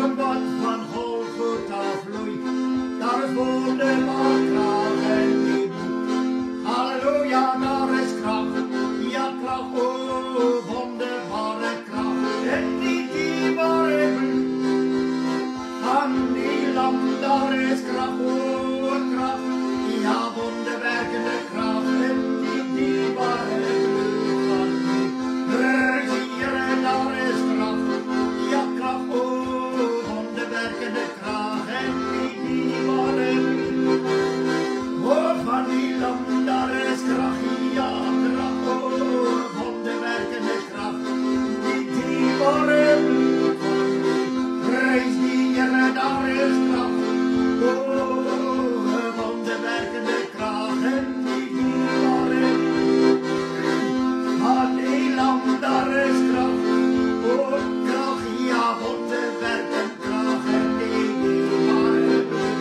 een bad van Golgotha vloeit. Daar is wonderbaar kracht en die bloed. Halleluja, daar is kracht. Ja, kracht, oh, wonderbare kracht. En die dierbare bloed. Van die lam, daar is kracht, oh, kracht. Ja, wonderwerkende kracht. En die dierbare bloed van die regieren, daar is kracht. Ja, kracht, oh, wonderwerkende kracht. En die dierbare bloed. Oh, van die lam, daar is kracht. Ja, kracht, oh, wonderwerkende kracht. Die dierbare bloed van die regieren, daar is kracht. Oh, wonderwerkende kracht. En die dierbare bloed. Van die lam, daar is kracht. Oh, kracht, ja, wonderwerkende kracht. En die dierbare bloed.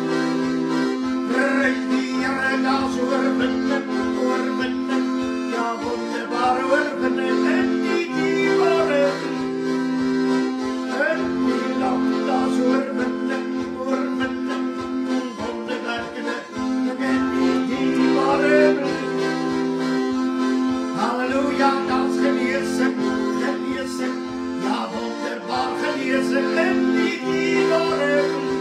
Regieren, daar is oorwinnen, oorwinnen. Ja, wonderbare oorwinnen. En die dierbare bloed. En die lam, daar is oorwinnen, oorwinnen. Wonderwerkende. En die dierbare bloed. Halleluja, dat is genezen, genezen. Ja, wonderbaar genezen. En die dierbare bloed.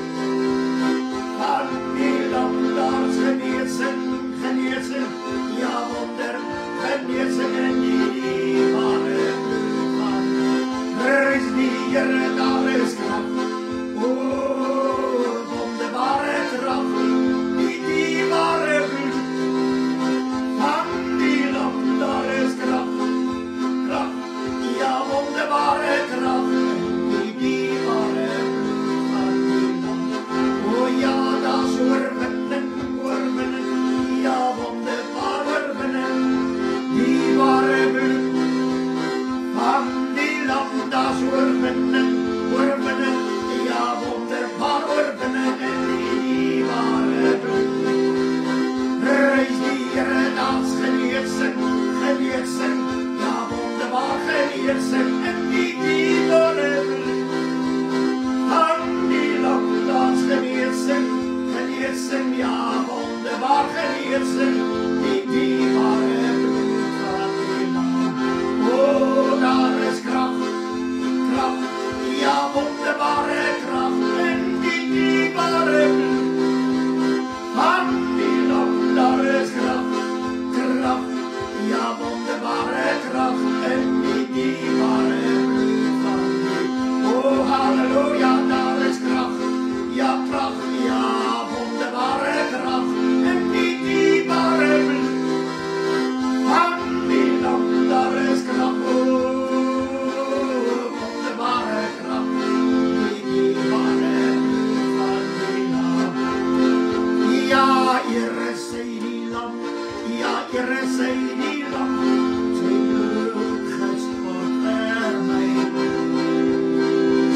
Van die lam, daar is genezen, genezen. Ja, wonder, genezen. En die dierbare bloed van er is die Heere, daar is kracht. Oh, wonderbare kracht. Die dierbare bloed. Van die lam, daar is kracht. Kracht, ja, wonderbare kracht. Die dierbare bloed van die lam. Oh ja, dat is oorwinnen, oorwinnen. Ja, wonderbaar oorwinnen. Dierbare bloed. Van die lam, dat is oorwinnen, oorwinnen. Ja, wonderbaar oorwinnen. En die dierbare bloed. Reis die Heere, dat is genezen, genezen. Ja, wonderbaar genezen. En die dierbare bloed. Van die lam, dat is genezen, genezen. Ja, wonderbaar genezen. Die dierbare bloed van die lam. Oh, daar is kracht, kracht. Ja, wonderbare kracht. En die dierbare bloed. Van die lam, daar is kracht, kracht. Ja, wonderbare kracht. En die dierbare bloed van die. Oh, halleluja, daar is kracht. Ja, kracht. Ja, wonderbare kracht. En die dierbare bloed. Van die lam, daar is kracht. Oh, wonderbare kracht. Die dierbare bloed van die lam. Ja, Heere, zij die lam. Ja, Heere, zij die lam. Zijn bloed gestort er mij.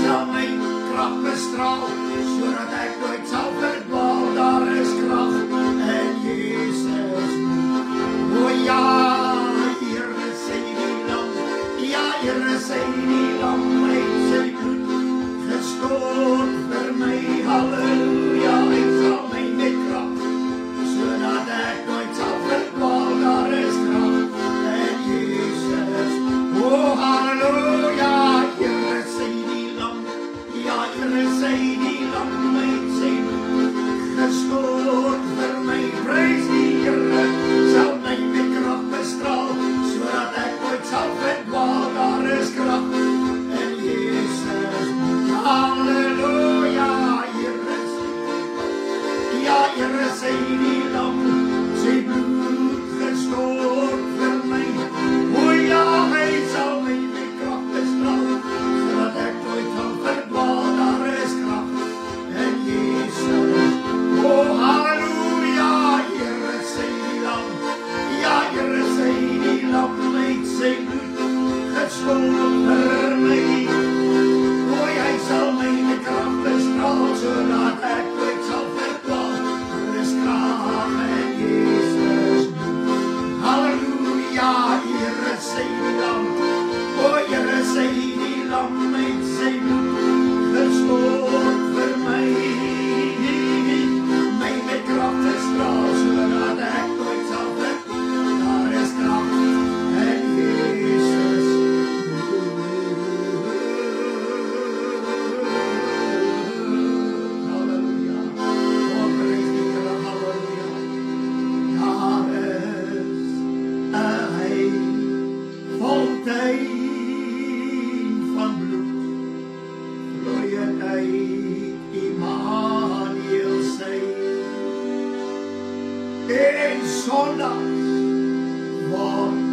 Zal mijn kracht bestraalt, zodat ik nooit zal verdwalen. Daar is kracht en Jezus bloed. Oh ja, Heere, zij die lam. Ja, Heere, zij die lam. Mijn zijn bloed gestort voor mij. Halleluja, ik zal mijn met kracht. Zodat ik nooit zal verdwalen, daar is kracht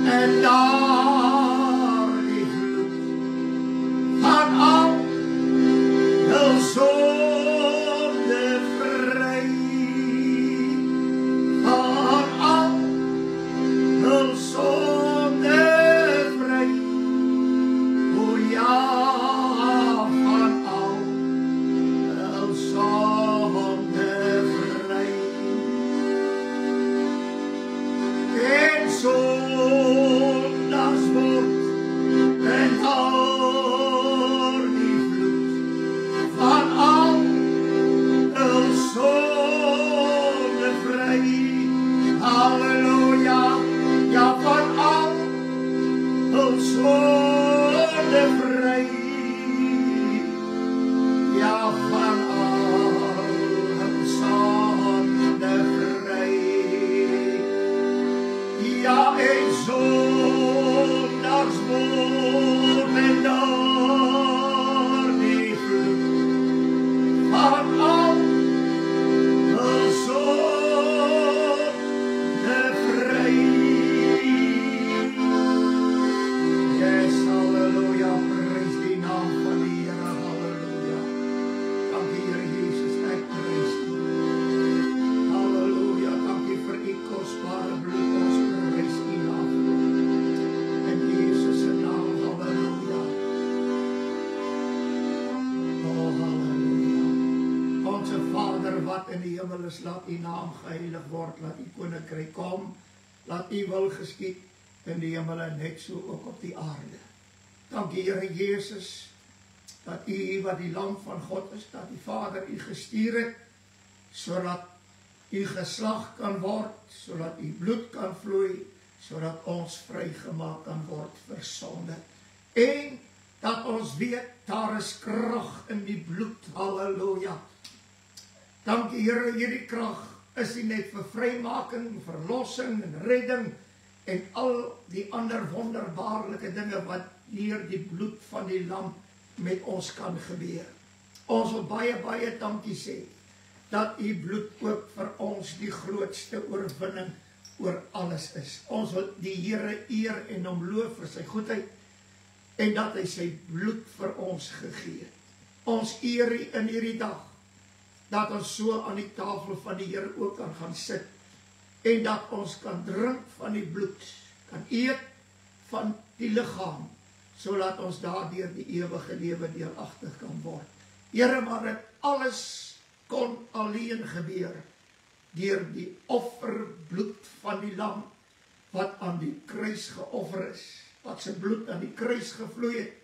En daar die vloed van al hul sonde vry, van al hul sonde vry, o ja, van al hul sonde vry. En zondags wordt en al die vloed van al hul zonde vrij. Halleluja, ja, van al hul zonde vrij. Ja, van al hul zonde vrij. Ja, en zondags wordt en door die vloed van al hul zonde vrij. Yes, halleluja, prijs die naam van die Here, halleluja. Dank u, Here Jesus, ek prijs u. Halleluja, dank u vir u kostbare bloed, ons prijs u naam. In Jesus' naam, halleluja. Oh, halleluja. Onze Vader wat in die hemel is, laat u naam geheilig word, laat u koninkryk kom, laat u wil geskied in die hemel en net so ook op die aarde. Dank u, Here Jesus, dat u wat die lam van God is, dat die Vader u gestuur het, sodat u geslag kan word, sodat u bloed kan vloei, sodat ons vrygemaak kan word vir sonde. En dat ons weet, daar is krag in die bloed, halleluja. Dank u, Here, hierdie krag is nie net vir vrymaking, verlossing en redding, en al die ander wonderbaarlike dinge wat hier die bloed van die lam met ons kan gebeur. Ons wil baie, baie dankie sê, dat u bloed ook vir ons die grootste oorwinning oor alles is. Ons wil die Here eer en hom loof vir sy goedheid, en dat hy sy bloed vir ons gegee het. Ons eer u in hierdie dag, dat ons so aan die tafel van die Here ook kan gaan sit, en dat ons kan drink van die bloed, kan eet van die liggaam, sodat ons daardeur die ewige lewe deelagtig kan word. Here, maar dit alles kon alleen gebeur, deur die offerbloed van die lam, wat aan die kruis geoffer is, wat sy bloed aan die kruis gevloei het,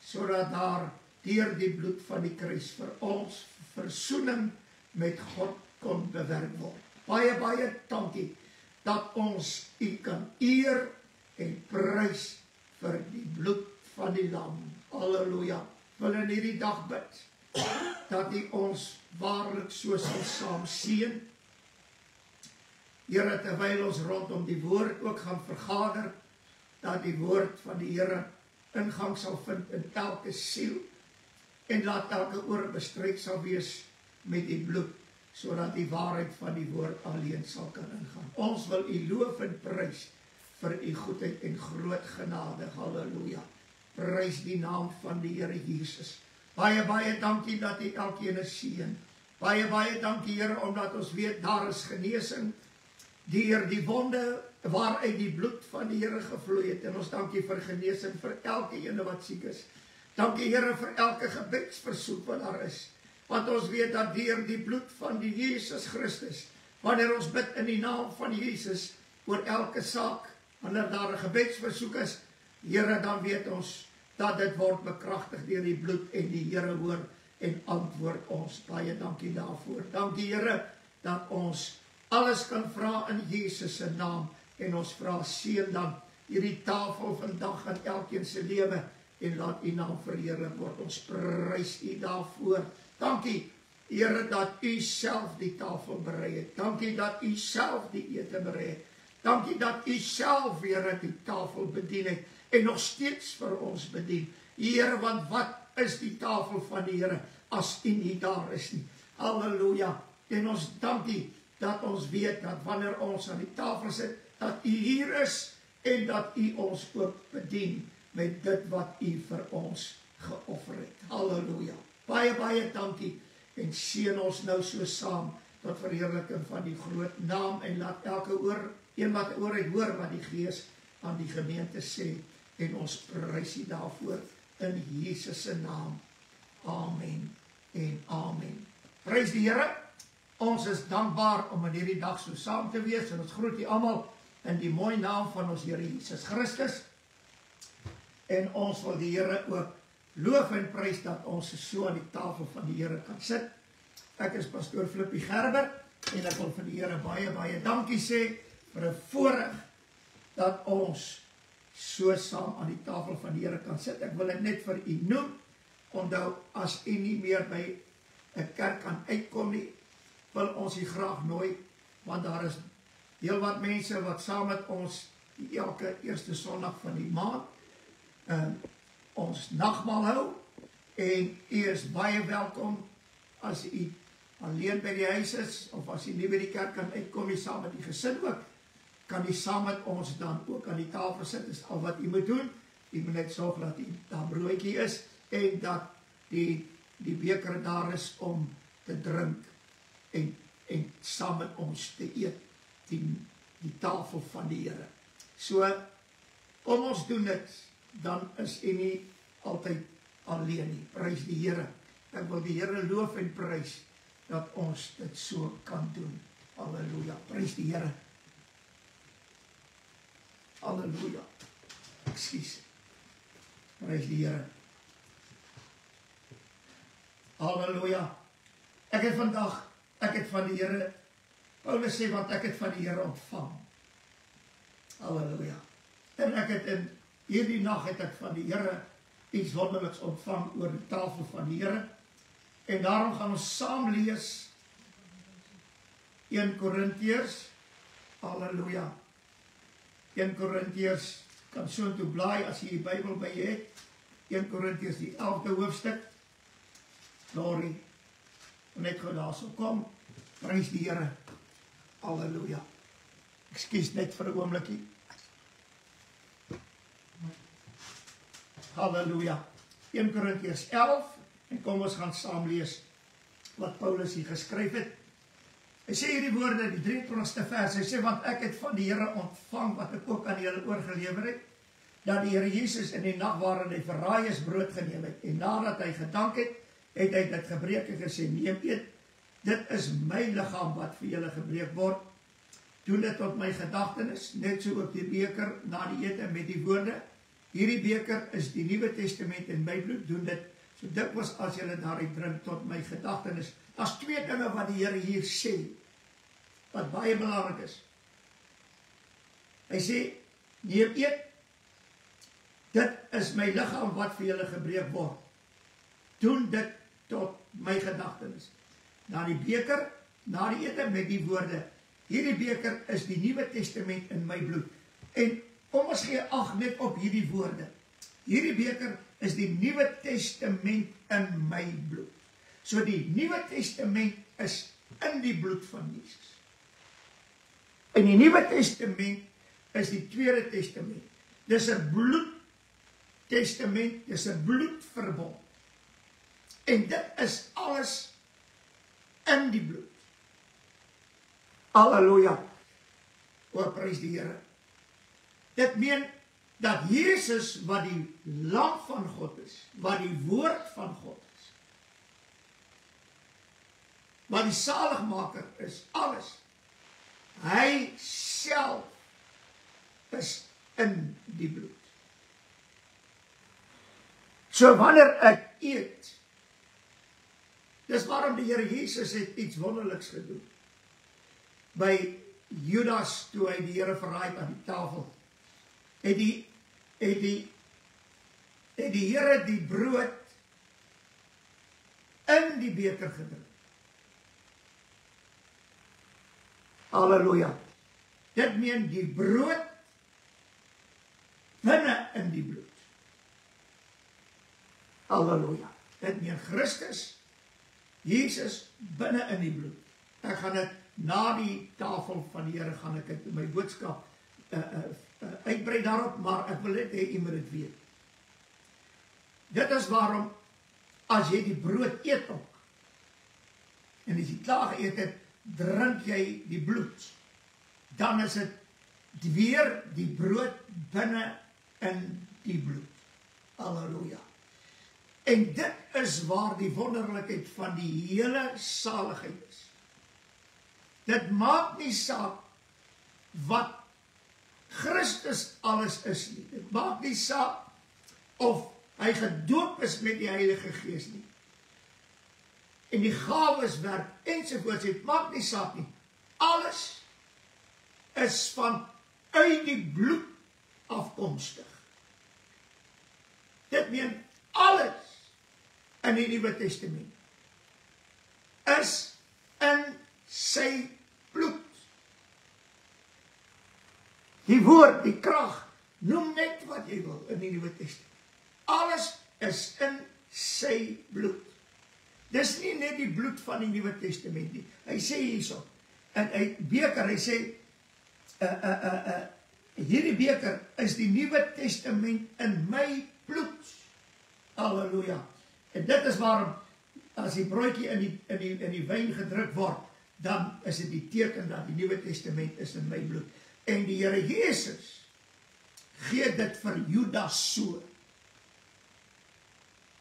sodat daar deur die bloed van die kruis vir ons versoening met God kon bewerk word. Baie, baie dankie dat ons u kan eer en prys vir die bloed van die lam. Halleluja. Wil in hierdie dag bid, dat u ons waarlik so sal saam seën. Here, terwyl ons rondom die woord ook gaan vergader, dat die woord van die Here ingang sal vind in elke siel, en laat elke oor bestryk sal wees met die bloed, sodat die waarheid van die woord alleen sal kan ingaan. Ons wil u loof en prys vir u goedheid en groot genade. Halleluja. Prys die naam van die Here Jesus. Baie, baie dankie dat u elkeen seën. Baie, baie dankie, Here, omdat ons weet daar is genesing deur die wonde waaruit die bloed van die Here gevloei het. En ons dankie vir genesing vir elke ene wat siek is. Dankie, Here, vir elke gebedsversoek wat daar is. Want ons weet dat deur die bloed van die Jesus Christus, wanneer ons bid in die naam van Jesus, oor elke saak, wanneer daar 'n gebedsversoek is, Here, dan weet ons dat dit word bekragtig deur die bloed, en die Here hoor en antwoord ons. Baie dankie daarvoor. Dankie, Here, dat ons alles kan vra in Jesus se naam, en ons vra seën dan hierdie tafel vandag in elkeen se lewe, en laat u naam verheerlik word. Ons prys u daarvoor. Dankie, Here, dat u self die tafel berei het. Dankie dat u self die ete berei het. Dankie dat u self, Here, die tafel bedien het, en nog steeds vir ons bedien. Here, want wat is die tafel van die Here, as u nie daar is nie. Halleluja. En ons dankie, dat ons weet, dat wanneer ons aan die tafel sit, dat u hier is, en dat u ons ook bedien met dit wat u vir ons geoffer het. Halleluja. Baie, baie dankie en seën ons nou so saam tot verheerliking van die groot naam en laat elke een wat oor het hoor wat die Gees aan die gemeente sê en ons prys U daarvoor in Jesus se naam. Amen en amen. Prys die Here. Ons is dankbaar om in hierdie dag so saam te wees en ons groet U almal in die mooi naam van ons Here Jesus Christus. En ons wil die Here ook loof en prys dat ons so aan die tafel van die Here kan sit. Ek is pastoor Flippie Gerber en ek wil vir die Here baie, baie dankie sê vir 'n voorreg dat ons so saam aan die tafel van die Here kan sit. Ek wil dit net vir u noem. Onthou, as u nie meer by 'n kerk kan uitkom nie, wil ons u graag nooi, want daar is heel wat mense wat saam met ons elke eerste Sondag van die maand ons nagmaal hou, en u is baie welkom as u alleen by die huis is, of as u nie by die kerk kan uitkom, saam met die gesin ook, kan u saam met ons dan ook aan die tafel sit. Dis al wat u moet doen. U moet net sorg dat daar broodjie is, en dat die beker daar is om te drink, en saam met ons te eet, die tafel van die Here. So, om ons doen dit, dan is u nie altyd alleen nie. Prys die Here. Ek wil die Here loof en prys dat ons dit so kan doen. Halleluja. Prys die Here. Halleluja. Ekskuus. Prys die Here. Halleluja. Ek het van die Here, Paulus sê, want ek het van die Here ontvang. Halleluja. En ek het in hierdie nag het ek van die Here iets wonderliks ontvang oor die tafel van die Here. En daarom gaan ons saam lees 1 Korintiërs. Halleluja. 1 Korintiërs, kan so toe blaai as jy die Bybel by jy het. 1 Korintiërs die 11de hoofstuk. Glory. Net gou daar so kom. Prys die Here. Halleluja. Ekskuus net vir 'n oombliekie. Halleluja. 1 Korintiërs 11. En kom ons gaan saam lees wat Paulus hier geskryf het. Hy sê hierdie woorde, die 23ste vers, hy sê, want ek het van die Here ontvang wat ek ook aan julle oorgelewer het, dat die Here Jesus in die nag waarin hy verraai is, brood geneem het, en nadat hy gedank het, het hy dit gebreek en gesê, neem eet, dit is my liggaam wat vir julle gebreek word, doen dit tot my gedagtenis, net so ook die beker na die ete met die woorde, hierdie beker is die Nuwe Testament in my bloed, doen dit so dikwels as julle daaruit drink tot my gedagtenis. Daar's twee dinge wat die Here hier sê, wat baie belangrik is. Hy sê, neem eet, dit is my liggaam wat vir julle gebreek word. Doen dit tot my gedagtenis. Na die beker, na die ete met die woorde, hierdie beker is die Nuwe Testament in my bloed. En kom ons gee ag net op hierdie woorde. Hierdie beker is die Nuwe Testament in my bloed. So die Nuwe Testament is in die bloed van Jesus. En die Nuwe Testament is die Tweede Testament. Dis 'n bloedtestament, dis 'n bloedverbond. En dit is alles in die bloed. Halleluja. O, prys die Here. Dit meen dat Jesus, wat die lam van God is, wat die woord van God is, wat die saligmaker is, alles, hy self is in die bloed. So wanneer ek eet, dis waarom die Here Jesus het iets wonderliks gedoen. By Judas, toe hy die Here verraai aan die tafel, het die Here die brood in die beker gedruk. Halleluja. Dit meen die brood binne in die bloed. Halleluja. Dit meen Christus, Jesus binne in die bloed. Ek gaan dit na die tafel van die Here gaan ek dit in my boodskap uitbrei daarop, maar ek wil net hê jy moet dit weet. Dit is waarom, as jy die brood eet ook, en as jy klaar geëet het, drink jy die bloed, dan is het weer die brood binne in die bloed. Halleluja. En dit is waar die wonderlikheid van die hele saligheid is. Dit maak nie saak wat Christus alles is nie. Dit maak nie saak of hy gedoop is met die Heilige Gees nie. En die gawes werk ensovoorts, dit maak nie saak nie. Alles is van uit die bloed afkomstig. Dit meen alles in die Nuwe Testament is in sy bloed. Die woord, die krag, noem net wat jy wil in die Nuwe Testament. Alles is in sy bloed. Dis nie net die bloed van die Nuwe Testament nie. Hy sê hierso, in 'n beker, hy sê, hierdie beker is die Nuwe Testament in my bloed. Halleluja. En dit is waarom, as die broodjie in die wyn gedruk word, dan is dit die teken dat die Nuwe Testament is in my bloed. En die Here Jesus gee dit vir Judas so.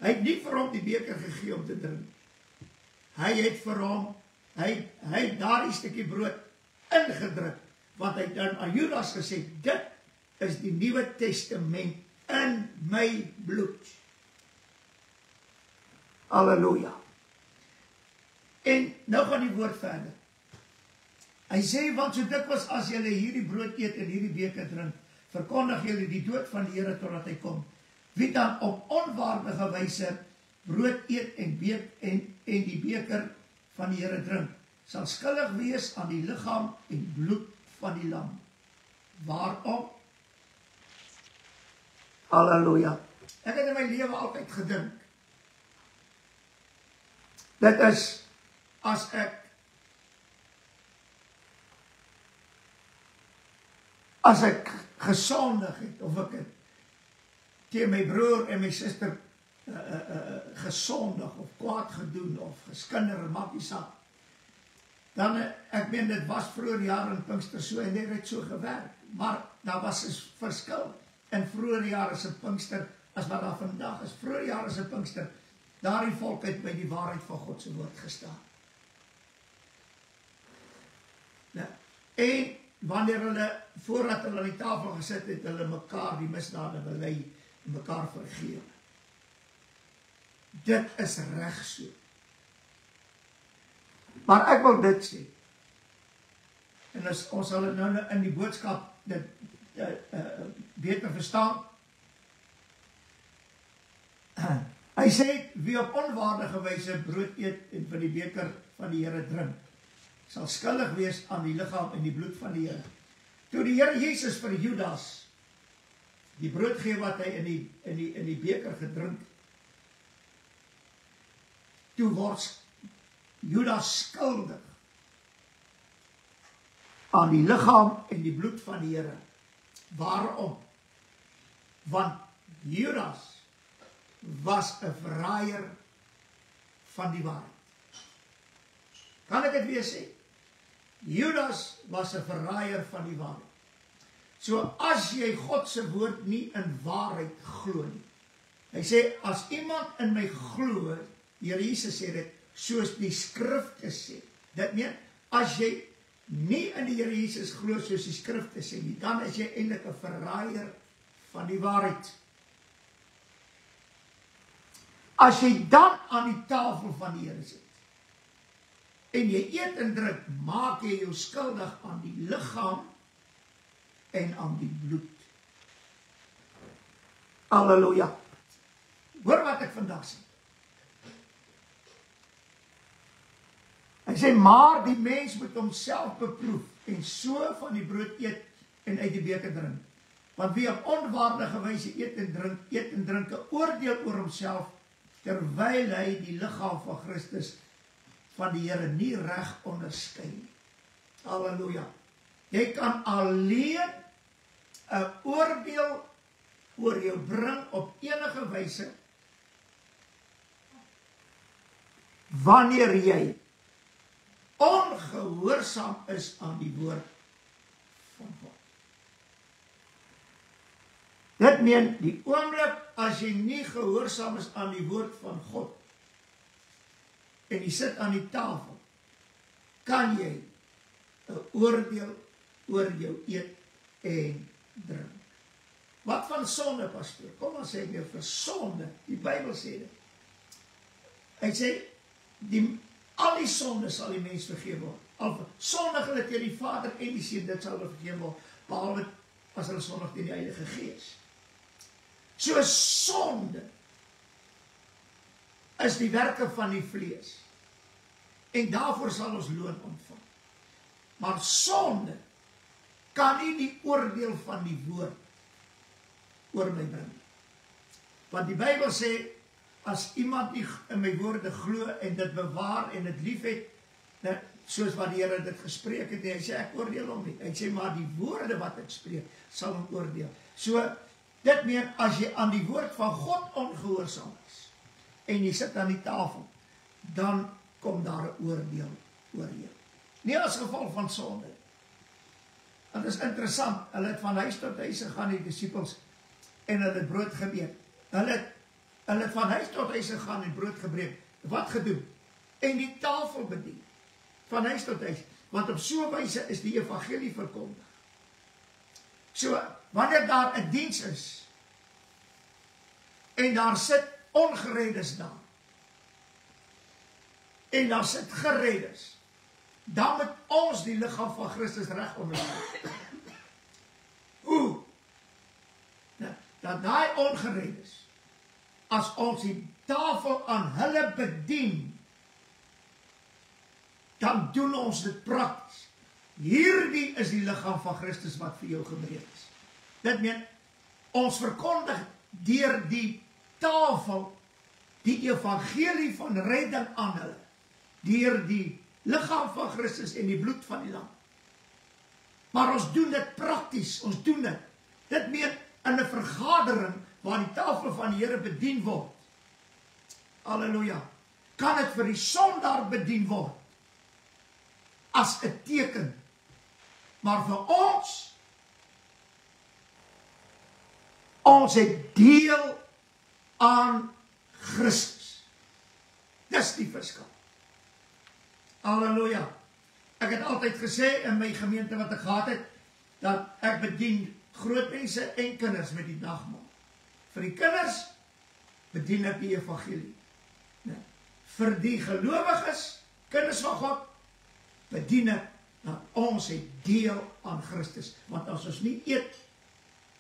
Hy het nie vir hom die beker gegee om te drink. Hy het vir hom, hy het daardie stukkie brood ingedruk, want hy het dan aan Judas gesê, dit is die Nuwe Testament in my bloed. Halleluja. En nou gaan die woord verder. Hy sê, want so dikwels as julle hierdie brood eet en hierdie beker drink, verkondig julle die dood van die Here totdat hy kom. Wie dan op onwaardige wyse brood eet en die beker van die Here drink, sal skuldig wees aan die liggaam en bloed van die lam. Waarom? Halleluja. Ek het in my lewe altyd gedink, dit is, as ek gesondig het, of ek het teen my broer en my suster gesondig, of kwaad gedoen, of geskinder, maak nie saak, dan, ek meen, dit was vroeger jare in Pinkster so, en dit het so gewerk, maar daar was 'n verskil, in vroeger jare se Pinkster, as wat daar vandag is, vroeger jare se Pinkster, daar die volk het by die waarheid van God se woord gestaan. Nou, en wanneer hulle, voordat hulle aan die tafel gesit het, hulle mekaar die misdade bely, en mekaar vergewe. Dit is reg so. Maar ek wil dit sê, en ons sal nou in die boodskap dit beter verstaan. Hy sê, wie op onwaardige wyse brood eet en van die beker van die Here drink, sal skuldig wees aan die liggaam en die bloed van die Here. Toe die Here Jesus vir Judas die brood gee wat hy in die beker gedrink, toe word Judas skuldig aan die liggaam en die bloed van die Here. Waarom? Want Judas was 'n verraaier van die waarheid. Kan ek dit weer sê? Judas was 'n verraaier van die waarheid. So as jy God se woord nie in waarheid glo nie. Hy sê, as iemand in my glo, die Here Jesus sê dit, soos die skrifte sê. Dit meen, as jy nie in die Here Jesus glo soos die skrifte sê nie, dan is jy eintlik 'n verraaier van die waarheid. As jy dan aan die tafel van die Here sit, en jy eet en drink, maak jy jou skuldig aan die liggaam en aan die bloed. Halleluja. Hoor wat ek vandag sê. Hy sê, maar die mens moet homself beproef, en so van die brood eet en uit die beker drink. Want wie op onwaardige wyse eet en drink 'n oordeel oor homself, terwyl hy die liggaam van Christus van die Here nie reg onderskei nie. Halleluja. Jy kan alleen 'n oordeel oor jou bring op enige wyse wanneer jy ongehoorsaam is aan die woord van God. Dit meen, die oomblik as jy nie gehoorsaam is aan die woord van God en jy sit aan die tafel, kan jy 'n oordeel oor jou eet en drink. Wat van sonde, pastoor? Kom ons sê weer vir sonde. Die Bybel sê dit. Hy sê, al die sonde sal die mens vergeef word. Al sondig hulle teen die Vader en die Seun, dit sal hulle vergeef word, behalwe as hulle sondig teen die Heilige Gees. So sonde is die werke van die vlees. En daarvoor sal ons loon ontvang. Maar sonde kan nie die oordeel van die woord oor my bring. Want die Bybel sê, as iemand nie in my woorde glo en dit bewaar en dit lief het, soos wat die Here dit gespreek het, hy sê, ek oordeel hom nie. Hy sê, maar die woorde wat ek spreek, sal hom oordeel. So, dit meen, as jy aan die woord van God ongehoorsaam is, en jy sit aan die tafel, dan kom daar 'n oordeel oor jou. Nie as gevolg van sonde. En dit is interessant, hulle het van huis tot huis gegaan, die disippels, en hulle het brood gebreek. Hulle het van huis tot huis gegaan en brood gebreek. Wat gedoen? En die tafel bedien. Van huis tot huis. Want op so 'n wyse is die evangelie verkondig. So, wanneer daar 'n diens is, en daar sit ongereddes daar, en daar sit gereddes, dan moet ons die liggaam van Christus reg onderhou. Hoe? Dat daai ongereddes, as ons die tafel aan hulle bedien, dan doen ons dit prakties. Hierdie is die liggaam van Christus wat vir jou gebreek is. Dit meen, ons verkondig deur die tafel die evangelie van redding aan hulle, deur die liggaam van Christus en die bloed van die lam. Maar ons doen dit prakties, ons doen dit. Dit meen, in 'n vergadering waar die tafel van die Here bedien word, halleluja, kan dit vir die sondaar bedien word as 'n teken. Maar vir ons het deel aan Christus. Dis die verskil. Halleluja. Ek het altyd gesê in my gemeente wat ek gehad het, dat ek bedien groot mense en kinders met die nagmaal. Vir die kinders bedien ek die evangelie. Vir die gelowiges, kinders van God, bedien ek dat ons het deel aan Christus. Want as ons nie eet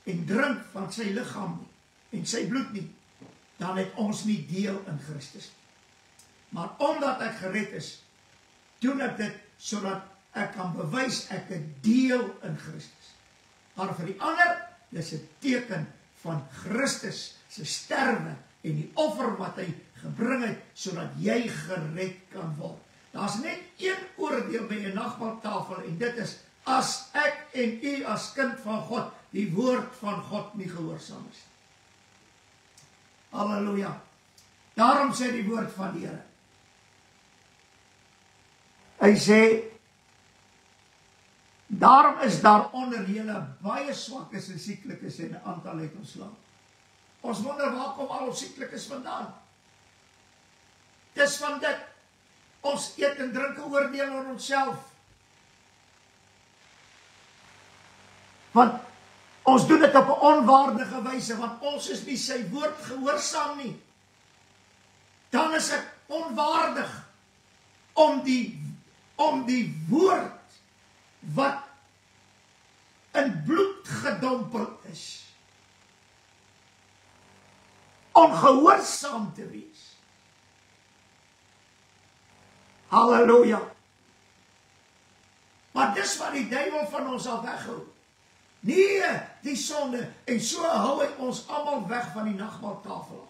en drink van sy liggaam nie, en sy bloed nie, dan het ons nie deel in Christus. Maar omdat ek gered is, doen ek dit sodat ek kan bewys ek het deel in Christus. Maar vir die ander, dis 'n teken van Christus se sterwe en die offer wat hy gebring het, sodat jy gered kan word. Daar's net een oordeel by 'n nagmaaltafel, en dit is, as ek en u as kind van God, die woord van God nie gehoorsaam is. Halleluja. Daarom sê die woord van die Here. Hy sê, daarom is daar onder julle baie swakkes en sieklikes en 'n aantal het ontslaan. Ons wonder, waar kom al ons sieklikes vandaan? Dis van dit. Ons eet en drink 'n oordeel oor onsself. Want ons doen dit op 'n onwaardige wyse, want ons is nie sy woord gehoorsaam nie. Dan is ek onwaardig om die woord wat in bloed gedompel is, ongehoorsaam te wees. Halleluja. Maar dis wat die duiwel van ons al weghou. Nee, die sonde, en so hou hy ons almal weg van die nagmaaltafel af.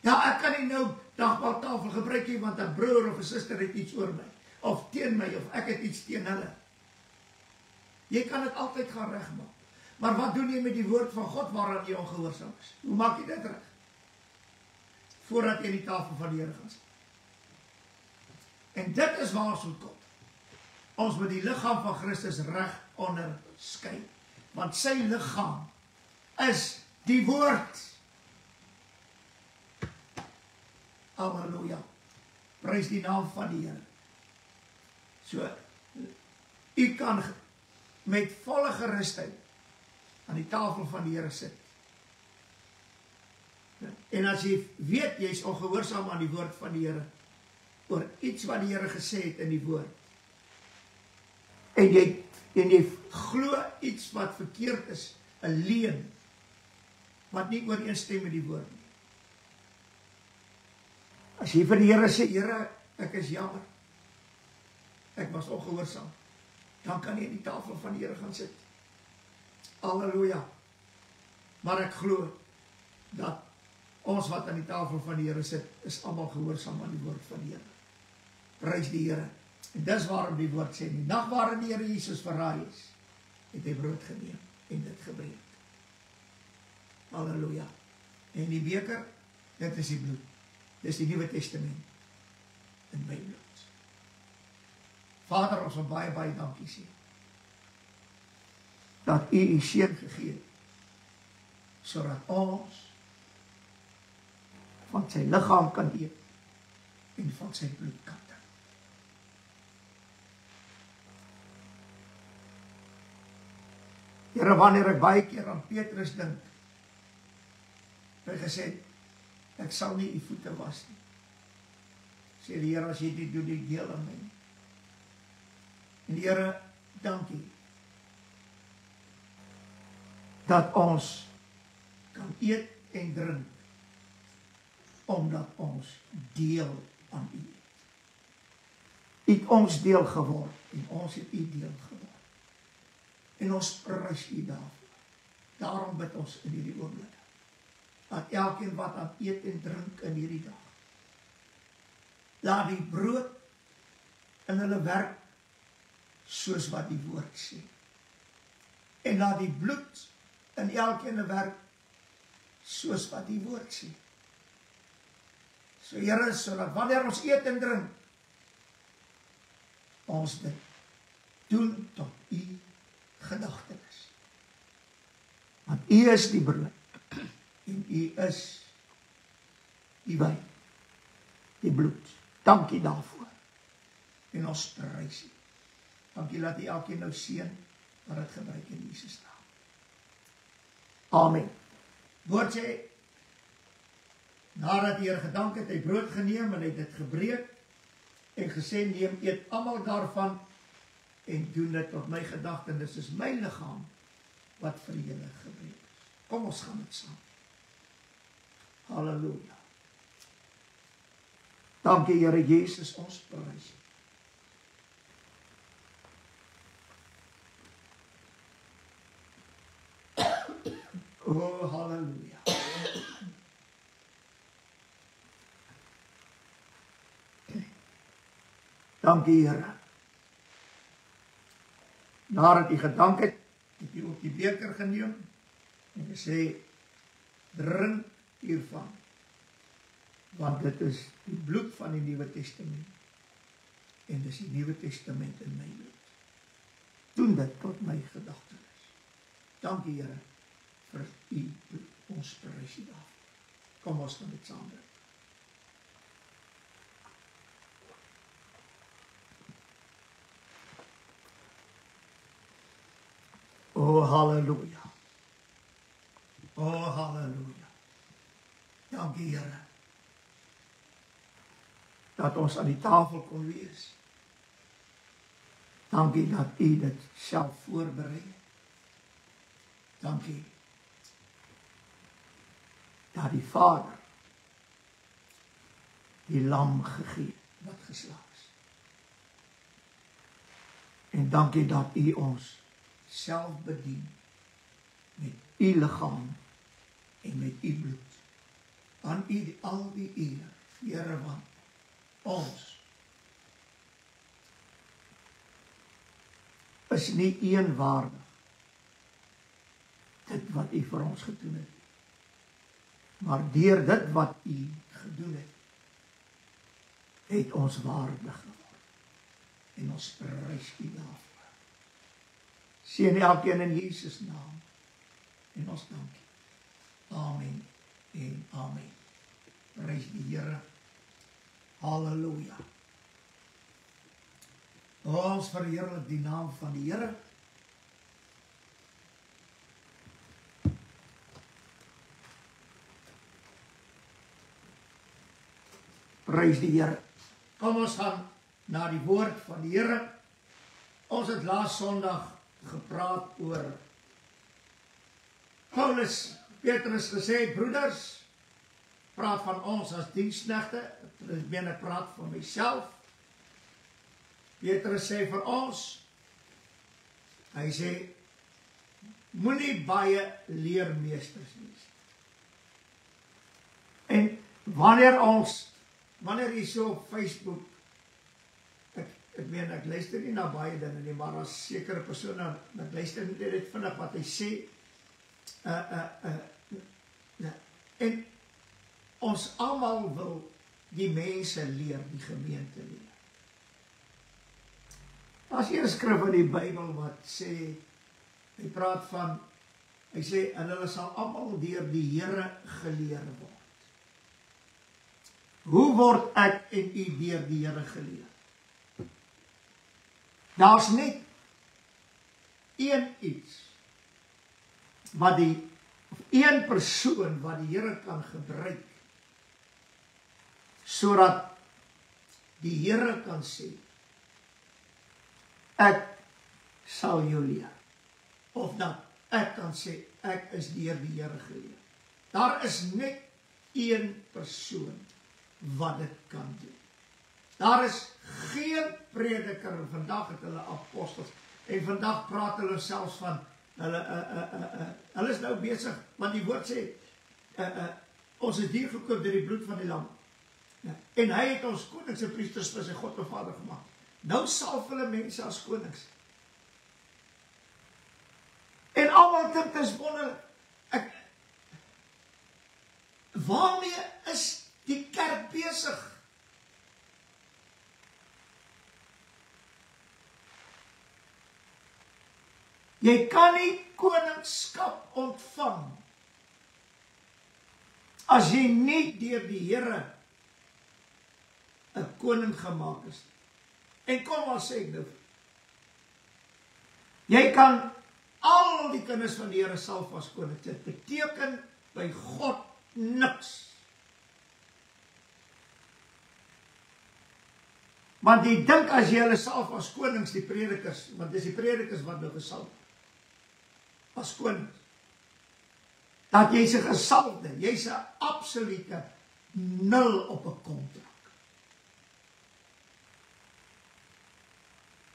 Ja, ek kan nie nou nagmaaltafel gebruik nie, want 'n broer of 'n suster het iets oor my, of teen my, of ek het iets teen hulle. Jy kan dit altyd gaan regmaak. Maar wat doen jy met die woord van God waaraan jy ongehoorsaam is? Hoe maak jy dit reg? Voordat jy die tafel van die Here gaan sit. En dit is waar ons moet kom. Ons moet die liggaam van Christus reg onderskei. Want sy liggaam is die woord. Halleluja. Prys die naam van die Here. So, u kan met volle gerusheid aan die tafel van die Here sit. En as jy weet, jy is ongehoorsaam aan die woord van die Here, oor iets wat die Here gesê het in die woord, en jy glo iets wat verkeerd is, 'n leuen, wat nie ooreenstem met die woord nie. As jy vir die Here sê, Here, ek is jammer, ek was ongehoorsaam, dan kan jy in die tafel van die Here gaan sit. Halleluja. Maar ek glo dat ons wat aan die tafel van die Here sit, is almal gehoorsaam aan die woord van die Here. Prys die Here. En dis waarom die woord sê, die nag waarin die Here Jesus verraai is, het hy brood geneem en dit gebreek. Halleluja. En die beker, dit is die bloed. Dit is die Nuwe Testament in my bloed. Vader, ons wil baie, baie dankie sê, dat u seun gegee het, sodat ons van sy liggaam kan eet en van sy bloed kan drink. Here, wanneer ek baie keer aan Petrus dink, het hy gesê, ek sal nie u voete was nie. Sê die Here, as jy dit doen, die deel aan my. En die Here, dankie, dat ons kan eet en drink, omdat ons deel aan u het. U het ons deel geword, en ons het u deel geword. En ons prys u daarvoor. Daarom bid ons in hierdie oomblik, dat elkeen wat aan eet en drink in hierdie dag, laat die brood in hulle werk, soos wat die woord sê. En laat die bloed in elkeen werk, soos wat die woord sê. So Here, sodat wanneer ons eet en drink, ons dit doen tot u gedagtenis. Want u is die brood, en u is die wyn, die bloed. Dankie daarvoor. En ons prys u. Dankie dat u elkeen nou seën, wat het gebruik in Jesus naam. Amen. Woord sê, nadat die Here gedank het, hy brood geneem en hy het dit gebreek en gesê, neem, eet almal daarvan en doen dit tot my gedagtenis, is my liggaam wat vir julle gebreek is. Kom ons gaan dit saam. Halleluja. Dankie Here Jesus, ons prys. Oh, halleluja. Dankie Here. Nadat u gedank het u ook die beker geneem en gesê, drink hiervan, want dit is die bloed van die Nuwe Testament en dit is die Nuwe Testament in my bloed. Doen dit tot my gedagtenis. Dankie Here vir u bloed. Ons prys u daarvoor. Kom ons gaan dit saam doen. Oh, halleluja. Oh, halleluja. Dankie Here, dat ons aan die tafel kon wees. Dankie dat u dit self voorberei het. Dankie dat die Vader die lam gegee wat geslaag is. En dankie dat u ons self bedien met u liggaam en met u bloed. Aan u al die eer, Here, want ons is nie eenwaardig dit wat U vir ons gedoen het. Maar deur dit wat U gedoen het ons waardig geword. En ons prys U daarvoor. Seën elkeen in Jesus naam. En ons dankie. Amen en amen. Prys die Here. Halleluja. Ons verheerlik die naam van die Here. Prys die Here. Kom ons gaan na die woord van die Here. Ons het laas Sondag gepraat oor Petrus gesê, broeders, praat van ons as diensknegte, ek praat van myself. Petrus sê vir ons, hy sê, moenie baie leermeesters wees. En wanneer jy so op Facebook, ek luister nie na baie dinge nie, maar as sekere persone, ek luister nie dit vinnig wat hy sê, en ons almal wil die mense leer, die gemeente leer. As hier 'n skrif in die Bybel wat sê, hy praat van, hy sê, en hulle sal almal deur die Here geleer word. Hoe word ek en u deur die Here geleer? Daar's net iets wat een persoon wat die Here kan gebruik, sodat die Here kan sê, ek sal jou leer. Of dat ek kan sê, ek is deur die Here geleer. Daar is net een persoon wat dit kan doen. Daar is geen prediker, en vandag het hulle apostels, en vandag praat hulle selfs van, hulle is nou besig, want die woord sê, ons is dier gekoop deur die bloed van die lam, en hy het ons konings en priesters vir sy God en Vader gemaak. Nou salf hulle mense as konings. En almal dink dit is wonderlik. Waarmee is die kerk besig? Jy kan nie koningskap ontvang as jy nie deur die Here 'n koning gemaak is. En kom maar sê ek nou, jy kan al die kinders van die Here salf as koning. Dit beteken by God niks. Want jy dink as jy hulle salf as konings, die predikers, want dis die predikers wat nou gesalf as konings, dat jy's 'n gesalfde, jy's 'n absolute 0 op 'n kontrak.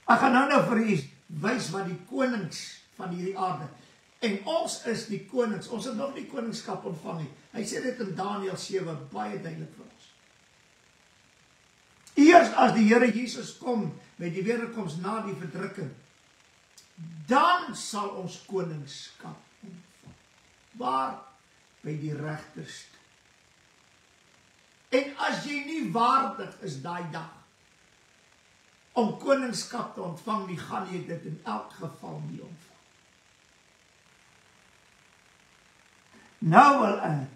Ek gaan nou vir u wys wat die konings van hierdie aarde, en ons is die konings, ons het nog nie koningskap ontvang nie. Hy sê dit in Daniël 7 baie duidelik vir ons. Eers as die Here Jesus kom met die wederkoms na die verdrukking, dan sal ons koningskap ontvang. Waar? By die regterstoel. En as jy nie waardig is daai dag om koningskap te ontvang, nie gaan jy dit in elk geval nie ontvang. Nou wil 'n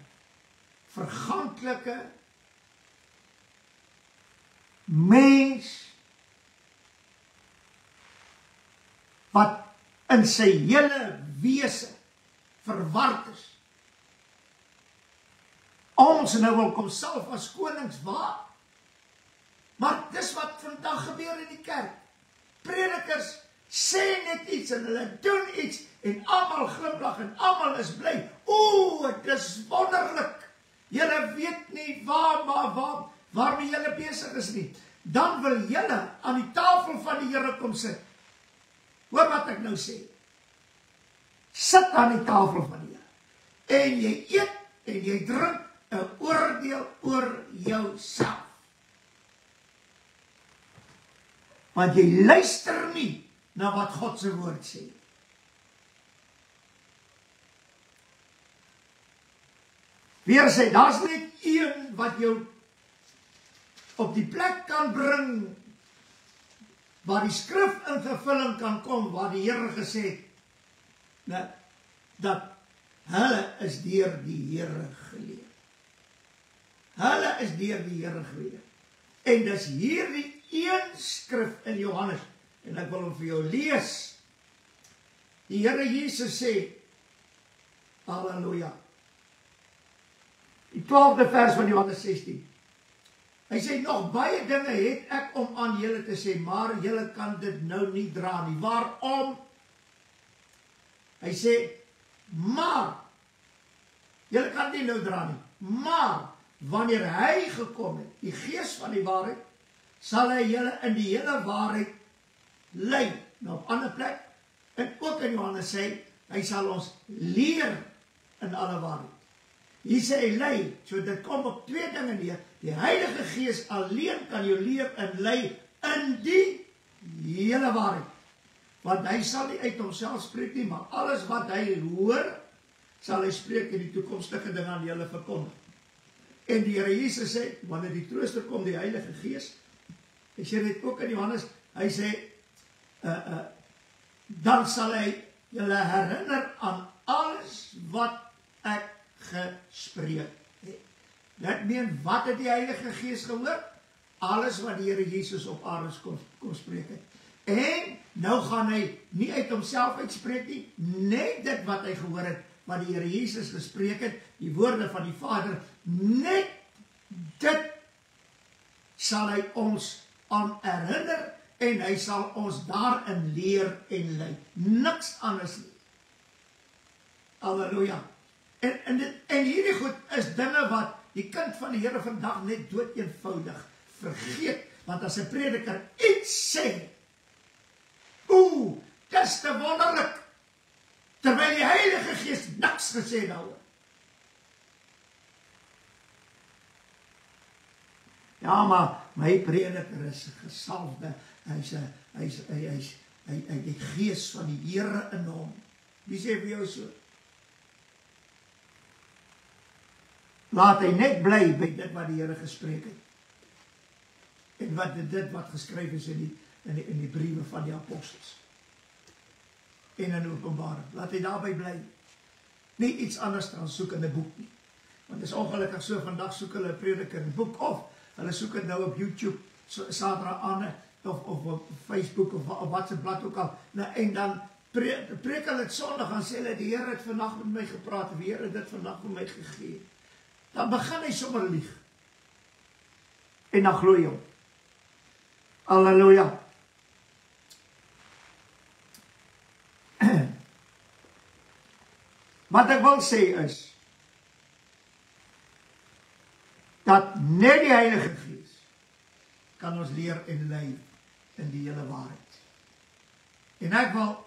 verganklike mens wat in sy hele wese verward is, ons nou wil kom self as konings, waar? Maar dis wat vandag gebeur in die kerk. Predikers sê net iets en hulle doen iets en almal glimlag en almal is bly. O, dis wonderlik. Julle weet nie waarmee julle besig is nie. Dan wil julle aan die tafel van die Here kom sit. Hoor wat ek nou sê. Sit aan die tafel van die Here. En jy eet en jy drink 'n oordeel oor jouself. Want jy luister nie na wat God se woord sê. Weer sê, daar's net een wat jou op die plek kan bring waar die skrif in vervulling kan kom, waar die Here gesê het, dat hulle is deur die Here geleer. Hulle is deur die Here geleer. En dis hierdie een skrif in Johannes, en ek wil hom vir jou lees. Die Here Jesus sê, halleluja, die 12de vers van Johannes 16. Hy sê, nog baie dinge het ek om aan julle te sê, maar julle kan dit nou nie dra nie. Waarom? Hy sê, maar, julle kan dit nou dra nie, maar, wanneer hy gekom het, die Gees van die waarheid, sal hy julle in die hele waarheid lei. Nou op ander plek, en ook in Johannes sê, hy sal ons leer in alle waarheid. Hier sê hy lei, so dit kom op twee dinge neer. Die Heilige Gees alleen kan jou leer en lei in die hele waarheid. Want hy sal nie uit homself spreek nie, maar alles wat hy hoor, sal hy spreek en die toekomstige dinge aan julle verkondig. En die Here Jesus sê, wanneer die Trooster kom, die Heilige Gees, hy sê dit ook in Johannes, hy sê, dan sal hy julle herinner aan alles wat ek gespreek het. Dit meen, wat het die Heilige Gees gehoor? Alles wat die Here Jesus op aarde kon spreek het. En nou gaan hy nie uit homself uitspreek nie, net dit wat hy gehoor het, wat die Here Jesus gespreek het, die woorde van die Vader, net dit sal hy ons aan herinner, en hy sal ons daarin leer en lei. Niks anders nie. Halleluja. En hierdie goed is dinge wat die kind van die Here vandag net dood eenvoudig vergeet, want as 'n prediker iets sê, dis te wonderlik, terwyl die Heilige Gees niks gesê daaroor. Ja, maar my prediker is gesalfde, hy die Gees van die Here in hom. Wie sê vir jou so? Laat hy net bly by dit wat die Here gespreek het. En dit wat geskryf is in die briewe van die apostels. En in Openbaring. Laat hy daarby bly. Nie iets anders dan soek in 'n boek nie. Want is ongelukkig so, vandag soek hulle 'n prediker in 'n boek, of hulle soek dit nou op YouTube, Saterdag aan, of op Facebook, of wat se blad ook al. Nou, en dan preek hulle dit Sondag, en sê hulle, die Here het vandag met my gepraat, die Here het dit vandag met my gegee. Dan begin hy sommer lieg. En dan glo jy hom. Halleluja. Wat ek wil sê is, dat net die Heilige Gees kan ons leer en lei in die hele waarheid. En ek wil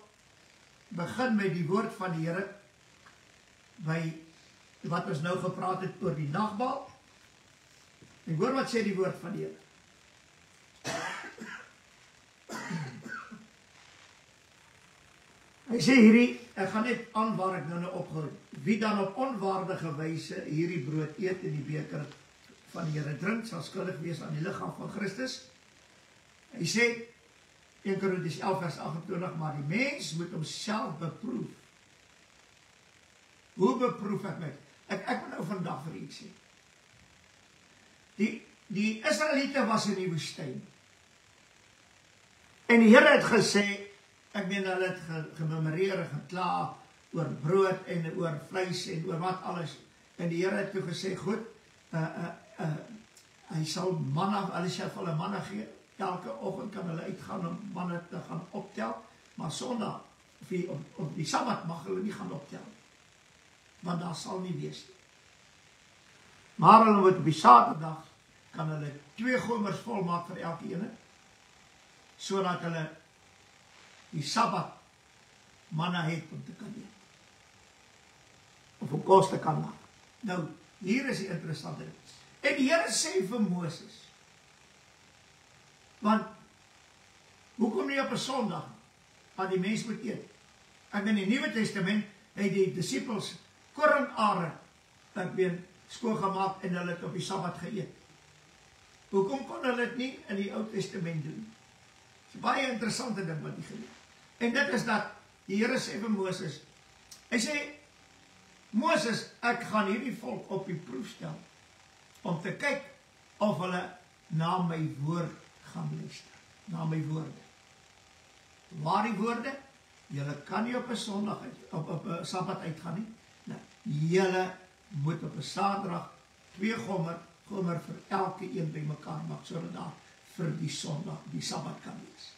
begin met die woord van die Here, by wat ons nou gepraat het oor die nagmaal. En hoor wat sê die woord van die Here. Hy sê hierdie, ek gaan net aan waar ek nou opgehou. Wie dan op onwaardige wyse hierdie brood eet en die beker van die Here drink, sal skuldig wees aan die liggaam van Christus. Hy sê, 1 Korintiërs 11 vers 28, maar die mens moet homself beproef. Hoe beproef ek my? Ek moet nou vandag vir iets sê. Die Israeliete was in die woestyn. En die Here het gesê, ek meen hulle het gememoreer en gekla oor brood en oor vleis en oor wat alles. En die Here het toe gesê, goed, hy sal manna, hulle sal hulle manna gee. Elke oggend kan hulle uitgaan om manna te gaan optel, maar Sondag, op die Sabbat mag hulle nie gaan optel. Want daar sal nie wees nie. Maar hulle moet op die Saterdag, kan hulle 2 gomers vol maak vir elke ene, sodat hulle die Sabbat manna het om te kan eet. Of om kos te kan maak. Nou, hier is die interessante ding. En die Here sê vir Moses, want, hoekom nie op 'n Sondag? wat die mens moet eet. En in die Nuwe Testament het die disciples koringare skoongemaak en hulle het op die Sabbat geëet. Hoekom kon hulle dit nie in die Ou Testament doen? Dit is 'n baie interessante ding wat die geleer. En dit is dat die Here sê vir Moses, hy sê, Moses, ek gaan hierdie volk op die proef stel, om te kyk of hulle na my woord gaan luister, na my woorde. Waar die woorde? Julle kan nie op 'n Sondag op 'n Sabbat uitgaan nie. Nou, julle moet op 'n Saterdag 2 gomer vir elke een bymekaar maak, sodat daar vir die Sondag, die Sabbat kan wees.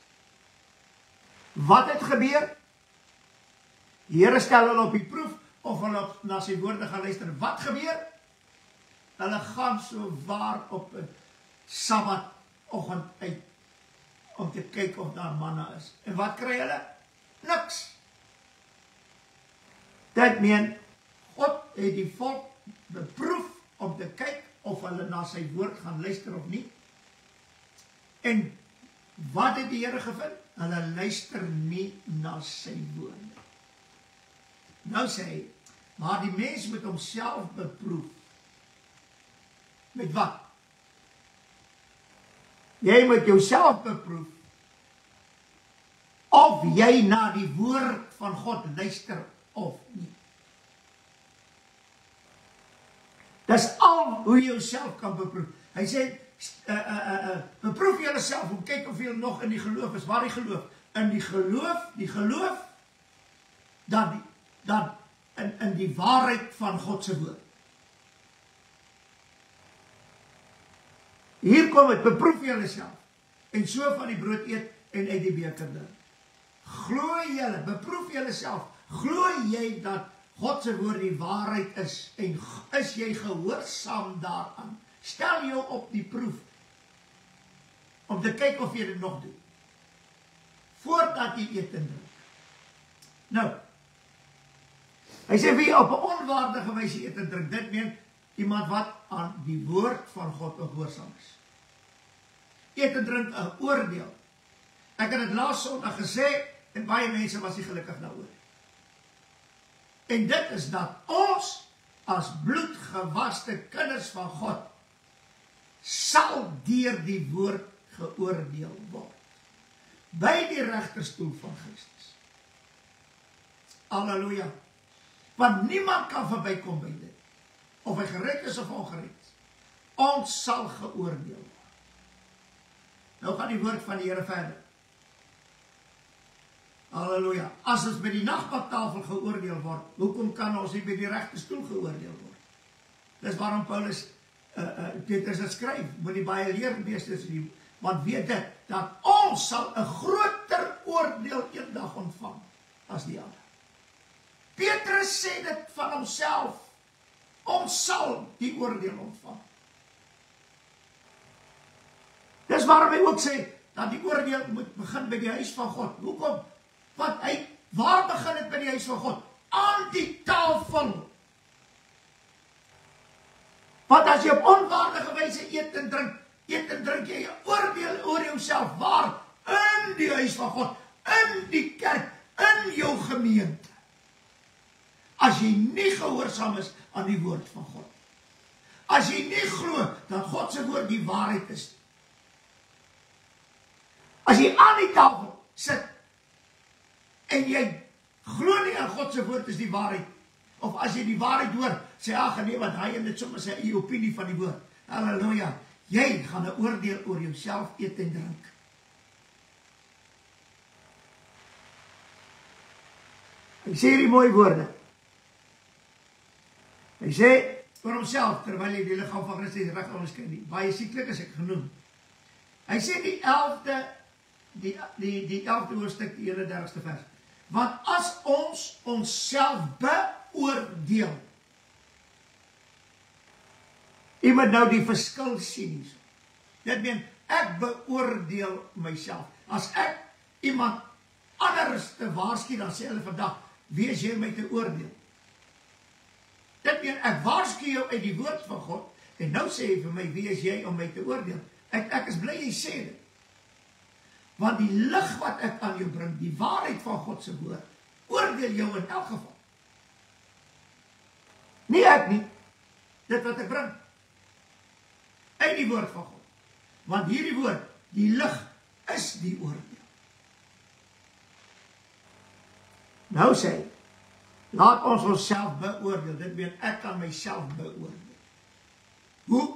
Wat het gebeur? Die Here stel hulle op die proef of hulle na sy woorde gaan luister. Wat gebeur? Hulle gaan so waar op 'n Sabbat-oggend uit om te kyk of daar manna is. En wat kry hulle? Niks. Dit meen, God het die volk beproef om te kyk of hulle na sy woord gaan luister of nie. En wat het die Here gevind? Hulle luister nie na sy woorde. Nou sê hy, maar die mens moet homself beproef. Met wat? Jy moet jouself beproef of jy na die woord van God luister of nie. Dis al hoe jy jouself kan beproef. Hy sê, beproef julleself om kyk of jy nog in die geloof is. Waar die geloof? In die geloof dat in die waarheid van God se woord. Hier kom het, beproef julleself en so van die brood eet en uit die beker drink. Glo julle, beproef julleself, glo jy dat God se woord die waarheid is en is jy gehoorsaam daaraan? Stel jou op die proef om te kyk of jy dit nog doen voordat jy eet en drink. Nou, hy sê wie op 'n onwaardige wyse eet en drink, dit meen iemand wat aan die woord van God gehoorsaam is. Eet en drink 'n oordeel. Ek het dit laas Sondag gesê en baie mense was nie gelukkig daaroor. En dit is dat ons as bloedgewaste kinders van God sal deur die woord geoordeel word. By die regterstoel van Christus. Halleluja. Want niemand kan verbykom by dit. Of hy gered is of ongered is. Ons sal geoordeel word. Nou gaan die woord van die Here verder. Halleluja. As ons by die nagmaaldtafel geoordeel word, hoekom kan ons nie by die regterstoel geoordeel word? Dis waarom Paulus Petrus het skryf, moet nie baie leer wees tussen die, want weet dit, dat ons sal 'n groter oordeel eendag ontvang as die ander. Petrus sê dit van homself, ons sal die oordeel ontvang. Dis waarom hy ook sê, dat die oordeel moet begin by die huis van God. Hoekom? Want waar begin het by die huis van God? Aan die tafel. Want as jy op onwaardige wyse eet en drink jy 'n oordeel oor jouself. Waar? In die huis van God, in die kerk, in jou gemeente. As jy nie gehoorsaam is aan die woord van God. As jy nie glo dat God se woord die waarheid is. As jy aan die tafel sit en jy glo nie aan God se woord is die waarheid, of as jy die waarheid hoor, sê ag nee, want hy en dit sommer sy eie opinie van die woord. Halleluja. Jy gaan 'n oordeel oor jouself eet en drink. Hy sê die mooi woorde. Hy sê vir homself, terwyl hy die liggaam van Christus reg onderskei nie. Baie sieklik is ek genoem. Hy sê die 11de hoofstuk, die 31ste vers. Want as ons onsself beoordeel, jy moet nou die verskil sien. Dit meen, ek beoordeel myself. As ek iemand anders te waarsku, dan sê hulle vandag, wees jy my te oordeel. Dit meen, ek waarsku jou uit die woord van God, en nou sê hy vir my, wees jy om my te oordeel. Ek is bly jy sê dit. Want die lig wat ek aan jou bring, die waarheid van God se woord, oordeel jou in elk geval. Nie ek nie, dit wat ek bring. Uit die woord van God. Want hierdie woord, die lig, is die oordeel. Nou sê hy, laat ons onsself beoordeel. Dit weet ek kan myself beoordeel. Hoe?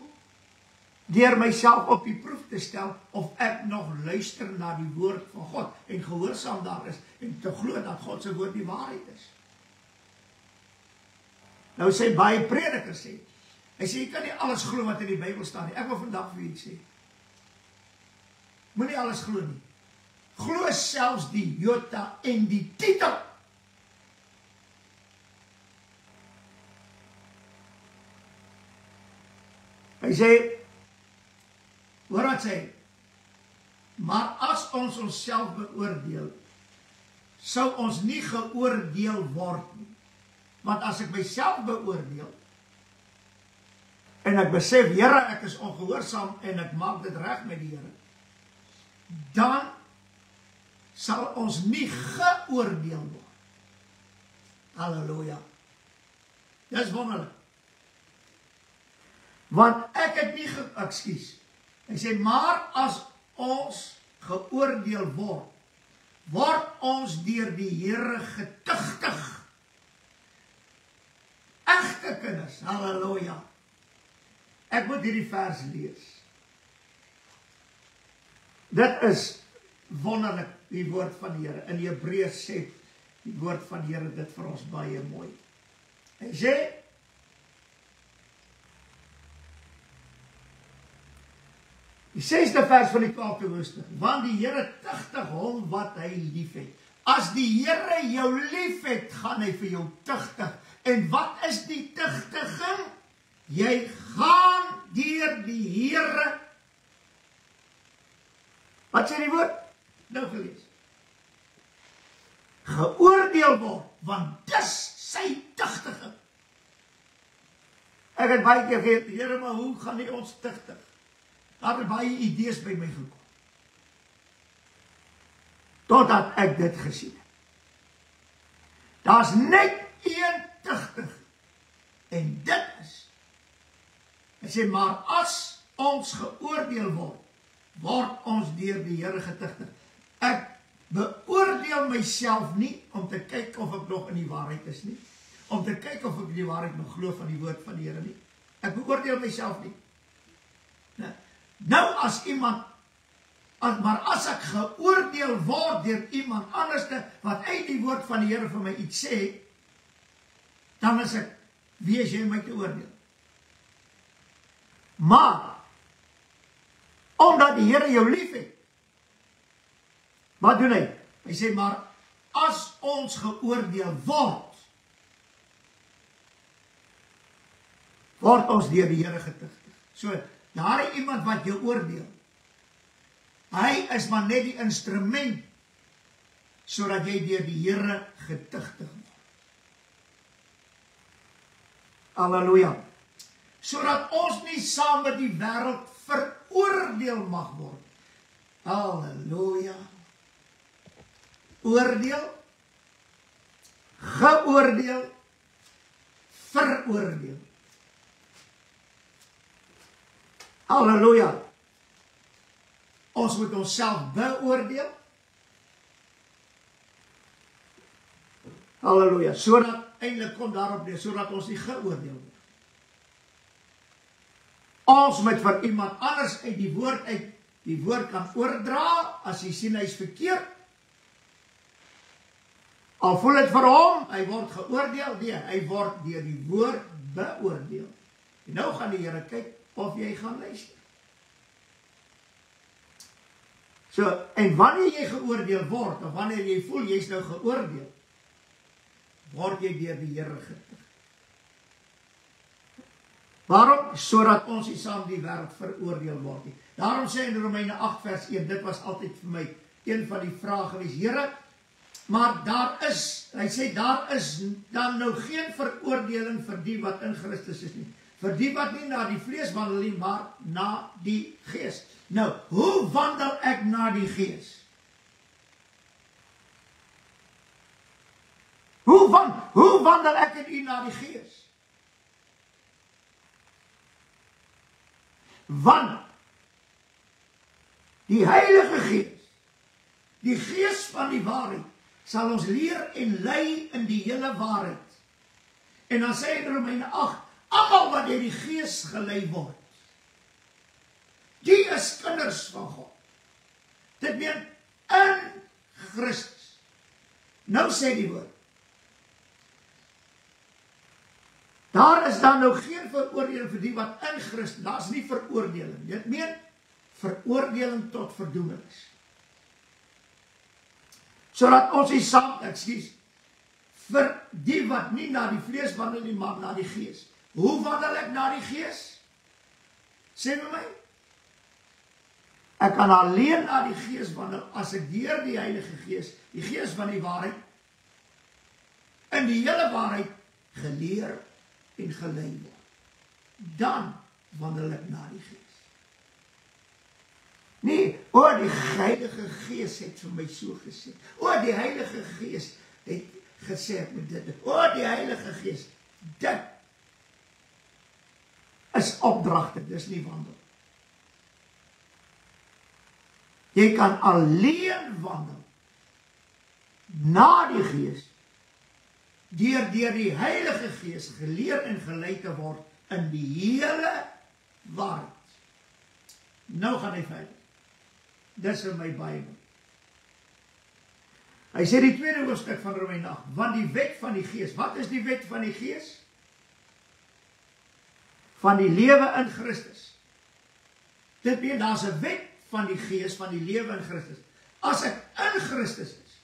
Deur myself op die proef te stel of ek nog luister na die woord van God en gehoorsaam daar is en te glo dat God se woord die waarheid is. Nou sê baie predikers sê, hy sê jy kan nie alles glo wat in die Bybel staan nie. Ek wil vandag vir julle sê, moenie alles glo nie. Glo selfs die jota en die titel. Hy sê, hoor wat sê, maar as ons onsself beoordeel, sou ons nie geoordeel word nie. Want as ek myself beoordeel, en ek besef, Here, ek is ongehoorsaam, en ek maak dit reg met die Here, dan sal ons nie geoordeel word. Halleluja. Dis wonderlik. Want ek het nie hy sê, maar as ons geoordeel word, word ons deur die Here getuigtig. Egte kinders, halleluja. Ek moet hierdie vers lees. Dit is wonderlik, die woord van die Here. In Hebreërs sê die woord van die Here dit vir ons baie mooi. Hy sê, die 6de vers van die 12de hoofstuk, want die Here tugtig hom wat hy lief het. As die Here jou lief het, gaan hy vir jou tugtig. En wat is die tugtiging? Jy gaan deur die Here. Wat sê die woord? Nou gelees. Geoordeel word, want dis sy tugtiging. Ek het baie keer gehoor, Here, maar hoe gaan hy ons tugtig? Daar het baie idees by my gekom. Totdat ek dit gesien het. Daar's net een tugtig. En dit is, hy sê, maar as ons geoordeel word, word ons deur die Here getugtig. Ek beoordeel myself nie om te kyk of ek nog in die waarheid is nie. Om te kyk of ek die waarheid nog glo van die woord van die Here nie. Ek beoordeel myself nie. Nou as iemand, maar as ek geoordeel word deur iemand anderste, wat uit die woord van die Here vir my iets sê, dan is ek, wie is jy my te oordeel? Maar, omdat die Here jou lief het, wat doen hy? Hy sê, maar as ons geoordeel word, word ons deur die Here getugtig. So, daar is iemand wat jou oordeel. Hy is maar net die instrument, sodat jy deur die Here getugtig word. Halleluja. Sodat ons nie saam met die wêreld veroordeel mag word. Halleluja. Oordeel, geoordeel, veroordeel. Halleluja. Ons moet onsself beoordeel. Halleluja. Sodat, eintlik kom daarop neer, sodat ons nie geoordeel word. Ons moet vir iemand anders uit die woord kan oordra, as hy sien hy is verkeerd. Al voel het vir hom, hy word geoordeel, nee, hy word deur die woord beoordeel. En nou gaan die Here kyk of jy gaan luister. So, en wanneer jy geoordeel word, of wanneer jy voel jy is nou geoordeel, word jy deur die Here getugtig. Waarom? Sodat ons nie saam die wêreld veroordeel word nie. Daarom sê in Romeine 8 vers 1, dit was altyd vir my een van die vrae gewees, Here, maar hy sê, daar is dan nou geen veroordeling vir die wat in Christus is nie. Vir die wat nie na die vlees wandel nie, maar na die gees. Nou, hoe wandel ek na die gees? Hoe wandel ek en u na die Gees? Want die Heilige Gees, die Gees van die waarheid, sal ons leer en lei in die hele waarheid. En dan sê in Romeine 8, almal wat deur die Gees gelei word, die is kinders van God. Dit meen in Christus. Nou sê die woord, daar is dan nou geen veroordeling vir die wat in Christus, daar is nie veroordeling. Dit meen veroordeling tot verdoemenis. Sodat ons nie saam, vir die wat nie na die vlees wandel nie, maar na die Gees. Hoe wandel ek na die Gees? Sê vir my. Ek kan alleen na die Gees wandel as ek deur die Heilige Gees, die Gees van die waarheid, in die hele waarheid geleer en gelei word. Dan wandel ek na die Gees. Nee, die Heilige Gees het vir my so gesê. Die Heilige Gees het gesê ek moet dit. Die Heilige Gees, dit is opdragte, dis nie wandel. Jy kan alleen wandel na die Gees, deur die Heilige Gees geleer en gelei te word in die hele waarheid. Nou gaan hy verder. Dis in my Bybel. Hy sê die tweede hoofstuk van Romeine 8, want die wet van die Gees, wat is die wet van die Gees? Van die lewe in Christus. Dit beteken, daar is 'n wet van die Gees, van die lewe in Christus. As ek in Christus is,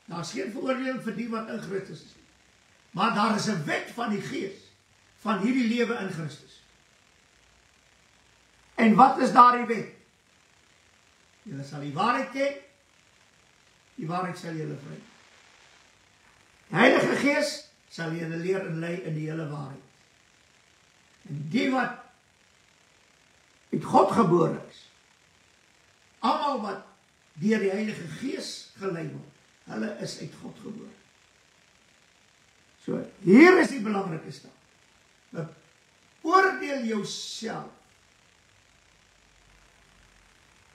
daar is geen veroordeling vir die wat in Christus is. Maar daar is 'n wet van die Gees, van hierdie lewe in Christus. En wat is daardie wet? Julle sal die waarheid ken, die waarheid sal julle vry. Die Heilige Gees sal julle leer en lei in die hele waarheid. En die wat uit God gebore is, almal wat deur die Heilige Gees gelei word, hulle is uit God gebore. So, hier is die belangrike stap. Oordeel jouself.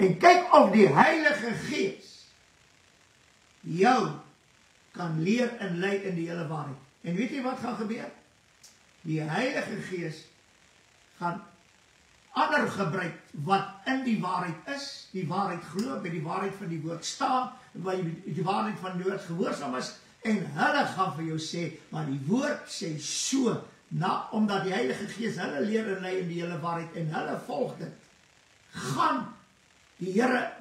En kyk of die Heilige Gees jou kan leer en lei in die hele waarheid. En weet jy wat gaan gebeur? Die Heilige Gees gaan ander gebruik wat in die waarheid is, die waarheid glo, by die waarheid van die woord staan, by die waarheid van die woord gehoorsaam is, en hulle gaan vir jou sê, maar die woord sê so, omdat die Heilige Gees hulle leer en lei in die hele waarheid, en hulle volg dit, gaan die Here,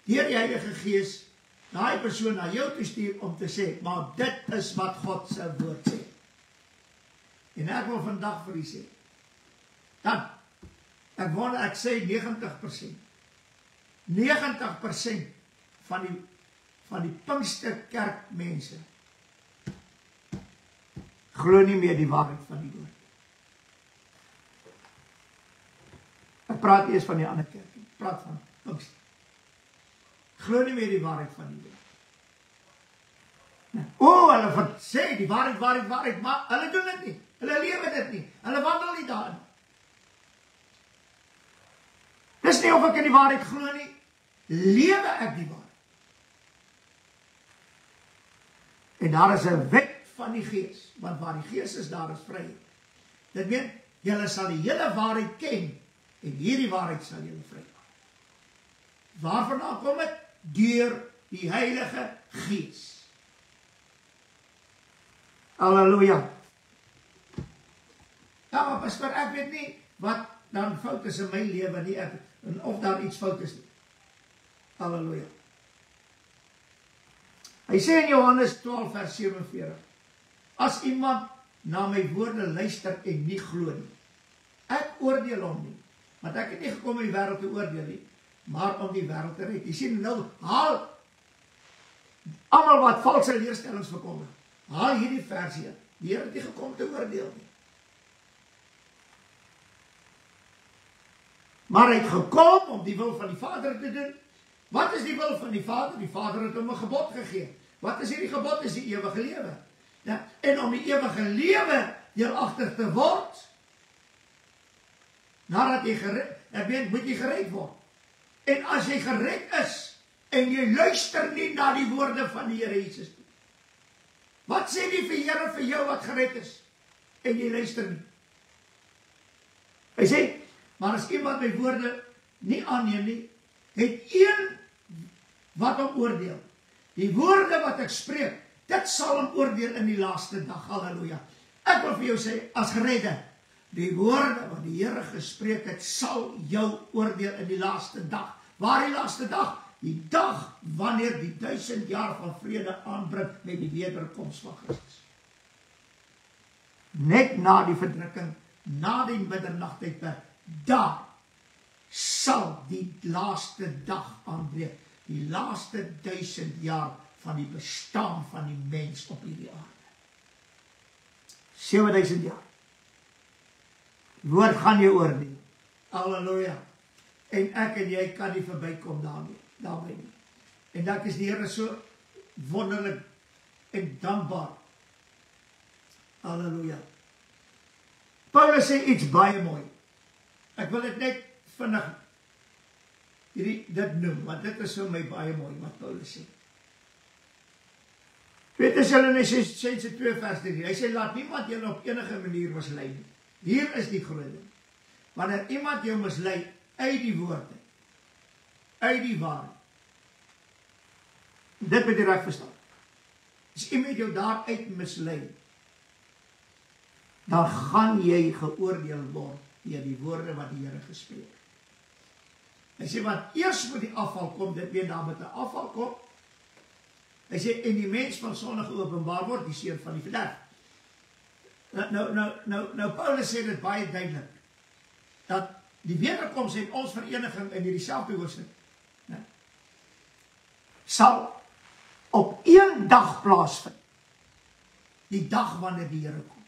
deur die Heilige Gees, daai persoon na jou toe stuur om te sê, maar dit is wat God se woord sê. En ek wil vandag vir u sê, dat, ek sê 90%, 90% van die Pinksterkerk mense, glo nie meer die waarheid van die woord. Ek praat eers van die ander kerk, ek praat van Pinkster. Glo nie meer die waarheid van die woord. Hulle sê die waarheid, maar hulle doen dit nie. Hulle lewe dit nie. Hulle wandel nie daarin. Dis nie of ek in die waarheid glo nie. Lewe ek die waarheid. En daar is 'n wet van die Gees, want waar die Gees is, daar is vryheid. Dit meen, julle sal die hele waarheid ken, en hierdie waarheid sal julle vry maak. Waarvandaan kom dit? Deur die Heilige Gees. Halleluja. Ja, maar pastor, ek weet nie wat dan fout is in my lewe nie, en of daar iets fout is nie. Halleluja. Hy sê in Johannes 12 vers 47, as iemand na my woorde luister en nie glo nie, ek oordeel hom nie, want ek het nie gekom in die wêreld te oordeel nie, maar om die wêreld te red. Jy sien nou, haal almal wat valse leerstellings verkondig, haal hierdie versie, die Here het nie gekom te oordeel nie. Maar hy het gekom om die wil van die Vader te doen. Wat is die wil van die Vader? Die Vader het hom 'n gebod gegee. Wat is hierdie gebod? Is die ewige lewe. Ja? En om die ewige lewe deuragtig te word, nadat jy gered, moet jy gered word. En as jy gered is, en jy luister nie na die woorde van die Here Jesus nie. Wat sê die Here vir jou wat gered is? En jy luister nie. Hy sê, maar as iemand my woorde nie aanneem nie, het een wat hom oordeel. Die woorde wat ek spreek, dit sal hom oordeel in die laaste dag. Halleluja. Ek wil vir jou sê, as geredde, die woorde wat die Here gespreek het, sal jou oordeel in die laaste dag. Waar die laaste dag? Die dag wanneer die 1000 jaar van vrede aanbring met die wederkoms van Christus. Net na die verdrukking, na die middernagtydperk, daar sal die laaste dag aanbreek. Die laaste 1000 jaar van die bestaan van die mens op hierdie aarde. 7000 jaar. Die woord gaan jou oordeel. Halleluja. En ek en jy kan nie verbykom daarmee nie. En dat is die Here so wonderlik en dankbaar. Halleluja. Paulus sê iets baie mooi. Ek wil dit net vinnig dit noem, want dit is vir my baie mooi wat Paulus sê. Filippense 2 vers 3. Hy sê, laat niemand julle op enige manier mislei nie. Hier is die groot ding. Wanneer iemand jou mislei uit die woorde, uit die waarheid, dit moet jy reg verstaan. As iemand jou daaruit mislei, dan gaan jy geoordeel word deur die woorde wat die Here gespreek het. Hy sê, want eers moet die afval kom, dit weet daar moet 'n afval kom. Hy sê, en die mens van sonde geopenbaar word, die seun van die verderf. Nou Paulus sê dit baie duidelik, dat die wederkoms en ons vereniging in hierdie selfde hoofstuk, sal op een dag plaasvind. Die dag wanneer die Here kom.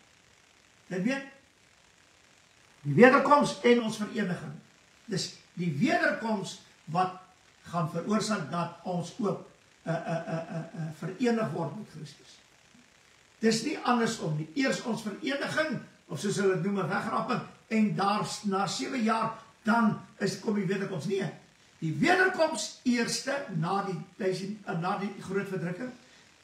Dit weet, die wederkoms en ons vereniging. Dis die wederkoms wat gaan veroorsaak dat ons ook verenig word met Christus. Dis nie andersom nie. Eers ons vereniging, of soos hulle noem, 'n wegrapping, en daar na 7 jaar, dan kom die wederkoms. Nee, die wederkoms eerste na die groot verdrukking,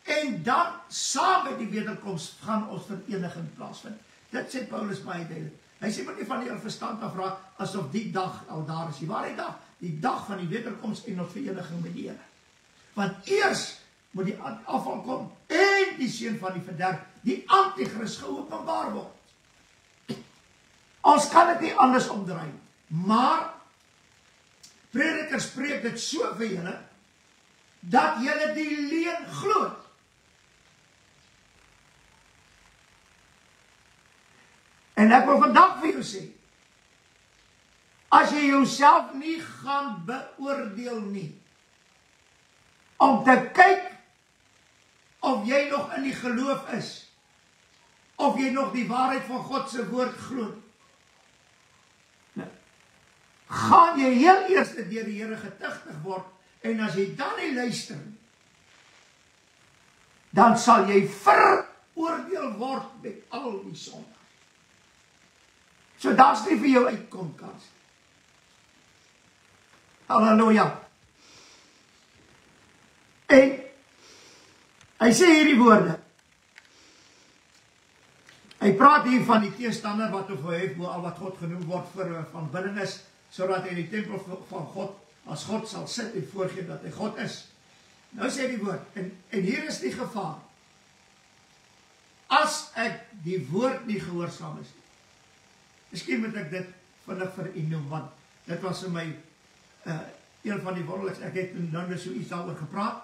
en dan saam met die wederkoms gaan ons vereniging plaasvind. Dit sê Paulus baie duidelik. Hy sê maar nie van die verstand afraak asof die dag al daar is. Waar dag? Die dag van die wederkoms en ons vereniging met die Here. Want eers moet die afval kom en die seun van die verderf, die antichrist geopenbaar word. Ons kan dit nie anders omdraai. Maar prediker spreek dit so vir julle dat julle die leuen glo. En ek wil vandag vir jou sê, as jy jouself nie gaan beoordeel nie, om te kyk of jy nog in die geloof is, of jy nog die waarheid van God se woord glo, gaan jy heel eers deur die Here getuigtig word, en as jy dan nie luister, dan sal jy veroordeel word met al die sonde. So daar's nie vir jou uitkomkans. Halleluja. En hy sê hierdie woorde. Hy praat hier van die teestander wat of hy al wat God genoem word vir van binne is, sodat hy in die tempel van God as God sal sit en voorgee dat hy God is. Nou sê die woord, en hier is die gevaar. As ek die woord nie gehoorsaam is, miskien moet ek dit vinnig vir u noem, want dit was vir my een van die wonderlikste, ek het nou so iets daaroor gepraat,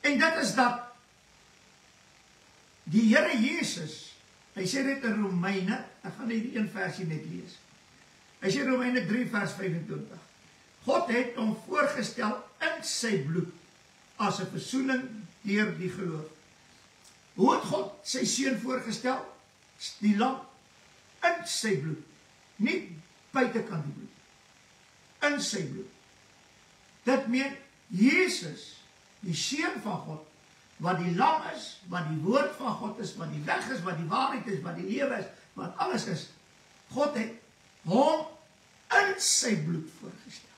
en dit is dat die Here Jesus, hy sê dit in Romeine, ek gaan net die een versie net lees, hy sê Romeine 3 vers 25, God het hom voorgestel in sy bloed, as 'n versoening deur die geloof. Hoe het God sy seun voorgestel? Die lam, in sy bloed, nie buitekant die bloed, in sy bloed. Dit meen, Jesus, die seun van God, wat die lam is, wat die woord van God is, wat die weg is, wat die waarheid is, wat die lewe is, wat alles is. God het hom in sy bloed voorgestel.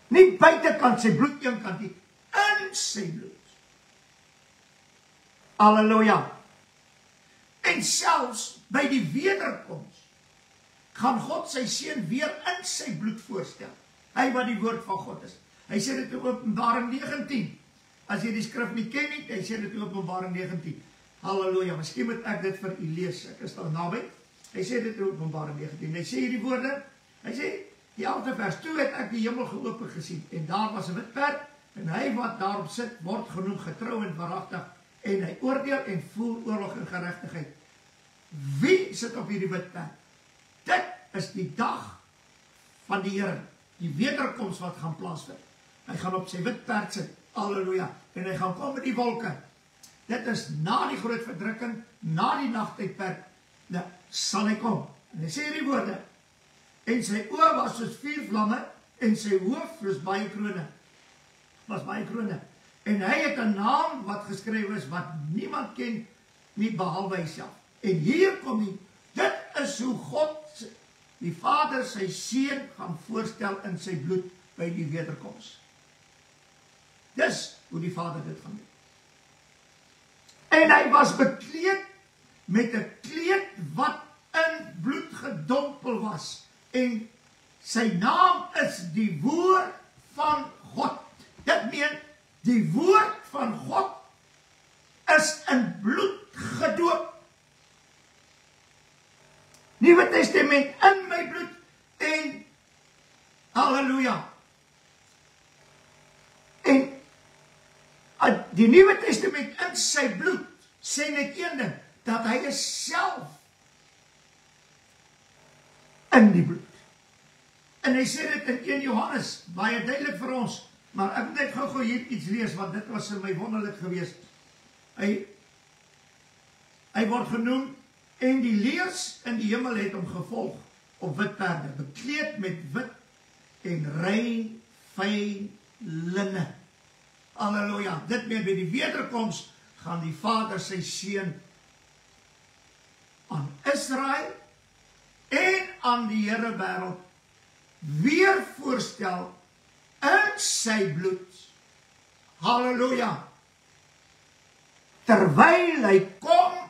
Nie buitekant sy bloed eenkant nie, in sy bloed. Halleluja. En selfs by die wederkoms gaan God sy seun weer in sy bloed voorstel. Hy wat die woord van God is. Hy sê dit in Openbaring 19. As jy die skrif nie ken nie, hy sê dit in Openbaring 19. Halleluja, miskien moet ek dit vir u lees. Ek is daar naby. Hy sê dit in Openbaring 19. Hy sê hierdie woorde. Hy sê die 11de vers. Toe het ek die hemel geopen gesien en daar was 'n wit perd en hy wat daarop sit word genoem getrou en waaragtig en hy oordeel en voer oorlog en geregtigheid. Wie sit op hierdie wit perd? Dit is die dag van die Here, die wederkoms wat gaan plaasvind. Hy gaan op sy wit perd sit, halleluja, en hy gaan kom met die wolke. Dit is na die groot verdrukking, na die nagtydperk, sal hy kom. En hy sê hierdie woorde, en sy oë was soos 4 vlamme, en sy hoof was baie krone. En hy het 'n naam wat geskryf is, wat niemand ken, nie behalwe hy self. En hier kom hy, dit is hoe God, die Vader, sy seun gaan voorstel in sy bloed by die wederkoms. Dis hoe die Vader dit gaan doen. En hy was bekleed met 'n kleed wat in bloed gedompel was. En sy naam is die woord van God. Dit meen, die woord van God is in bloed gedoop. Nuwe Testament in my bloed en halleluja. En die Nuwe Testament in sy bloed sê net een ding, dat hy is self in die bloed. En hy sê dit in 1 Johannes, baie duidelik vir ons, maar ek moet net gou hier iets lees, want dit was vir my wonderlik geweest. Hy word genoem, en die leers in die hemel het hom gevolg op wit perde, bekleed met wit en rein, fyn linne. Halleluja, dit meen by die wederkoms gaan die Vader sy seun aan Israel en aan die Here wêreld weer voorstel in sy bloed. Halleluja. Terwyl hy kom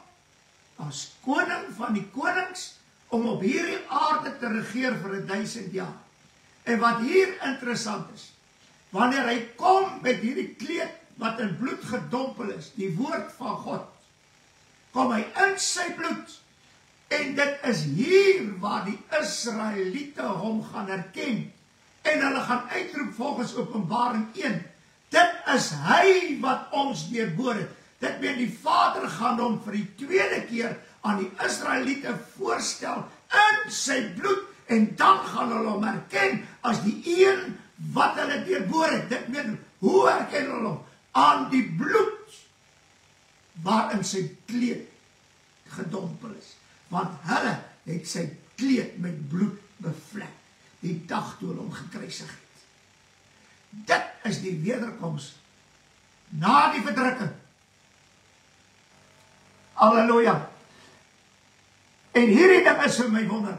as koning van die konings om op hierdie aarde te regeer vir 1000 jaar. En wat hier interessant is, wanneer hy kom met hierdie kleed wat in bloed gedompel is, die woord van God, kom hy in sy bloed. En dit is hier waar die Israeliete hom gaan herken. En hulle gaan uitroep volgens Openbaring 1. Dit is hy wat ons deurboor het. Dit meen die Vader gaan hom vir die tweede keer aan die Israeliete voorstel in sy bloed. En dan gaan hulle hom herken as die een wat hulle deurboor het. Dit meen, hoe herken hulle hom? Aan die bloed waarin sy kleed gedompel is. Want hulle het sy kleed met bloed bevlek, die dag toe hulle hom gekruisig het. Dit is die wederkoms na die verdrukking. Halleluja. En hierdie ding is vir my wonder.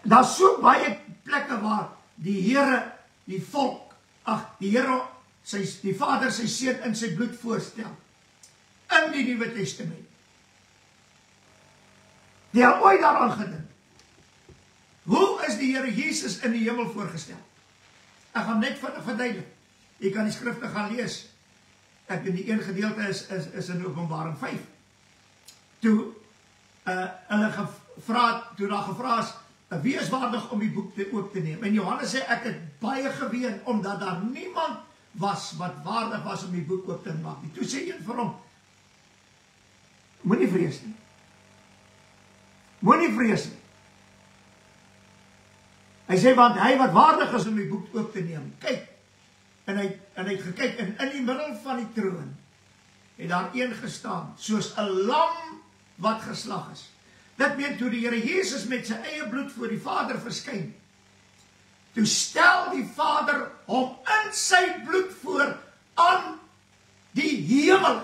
Daar is so baie plekke waar die Here, die volk, die Here, die Vader sy seun in sy bloed voorstel. In die Nuwe Testament. Die het ooit daaraan gedink. Hoe is die Here Jesus in die hemel voorgestel? Ek gaan net verduidelik. Jy kan die skrifte gaan lees. Ek in die een gedeelte is in Openbaring 5. Toe hulle gevra is, wie is waardig om die boek oop te neem? En Johannes sê, ek het baie geween, omdat daar niemand was wat waardig was om die boek oop te maak. Toe sê een vir hom, moenie vrees nie. Moenie vrees nie. Hy sê, want hy wat waardig is om die boek oop te neem, kyk, en hy het gekyk, en in die middel van die troon, het daar een gestaan, soos 'n lam wat geslag is. Dit meen, toe die Here Jesus met sy eie bloed voor die Vader verskyn, toe stel die Vader hom in sy bloed voor aan die hemel,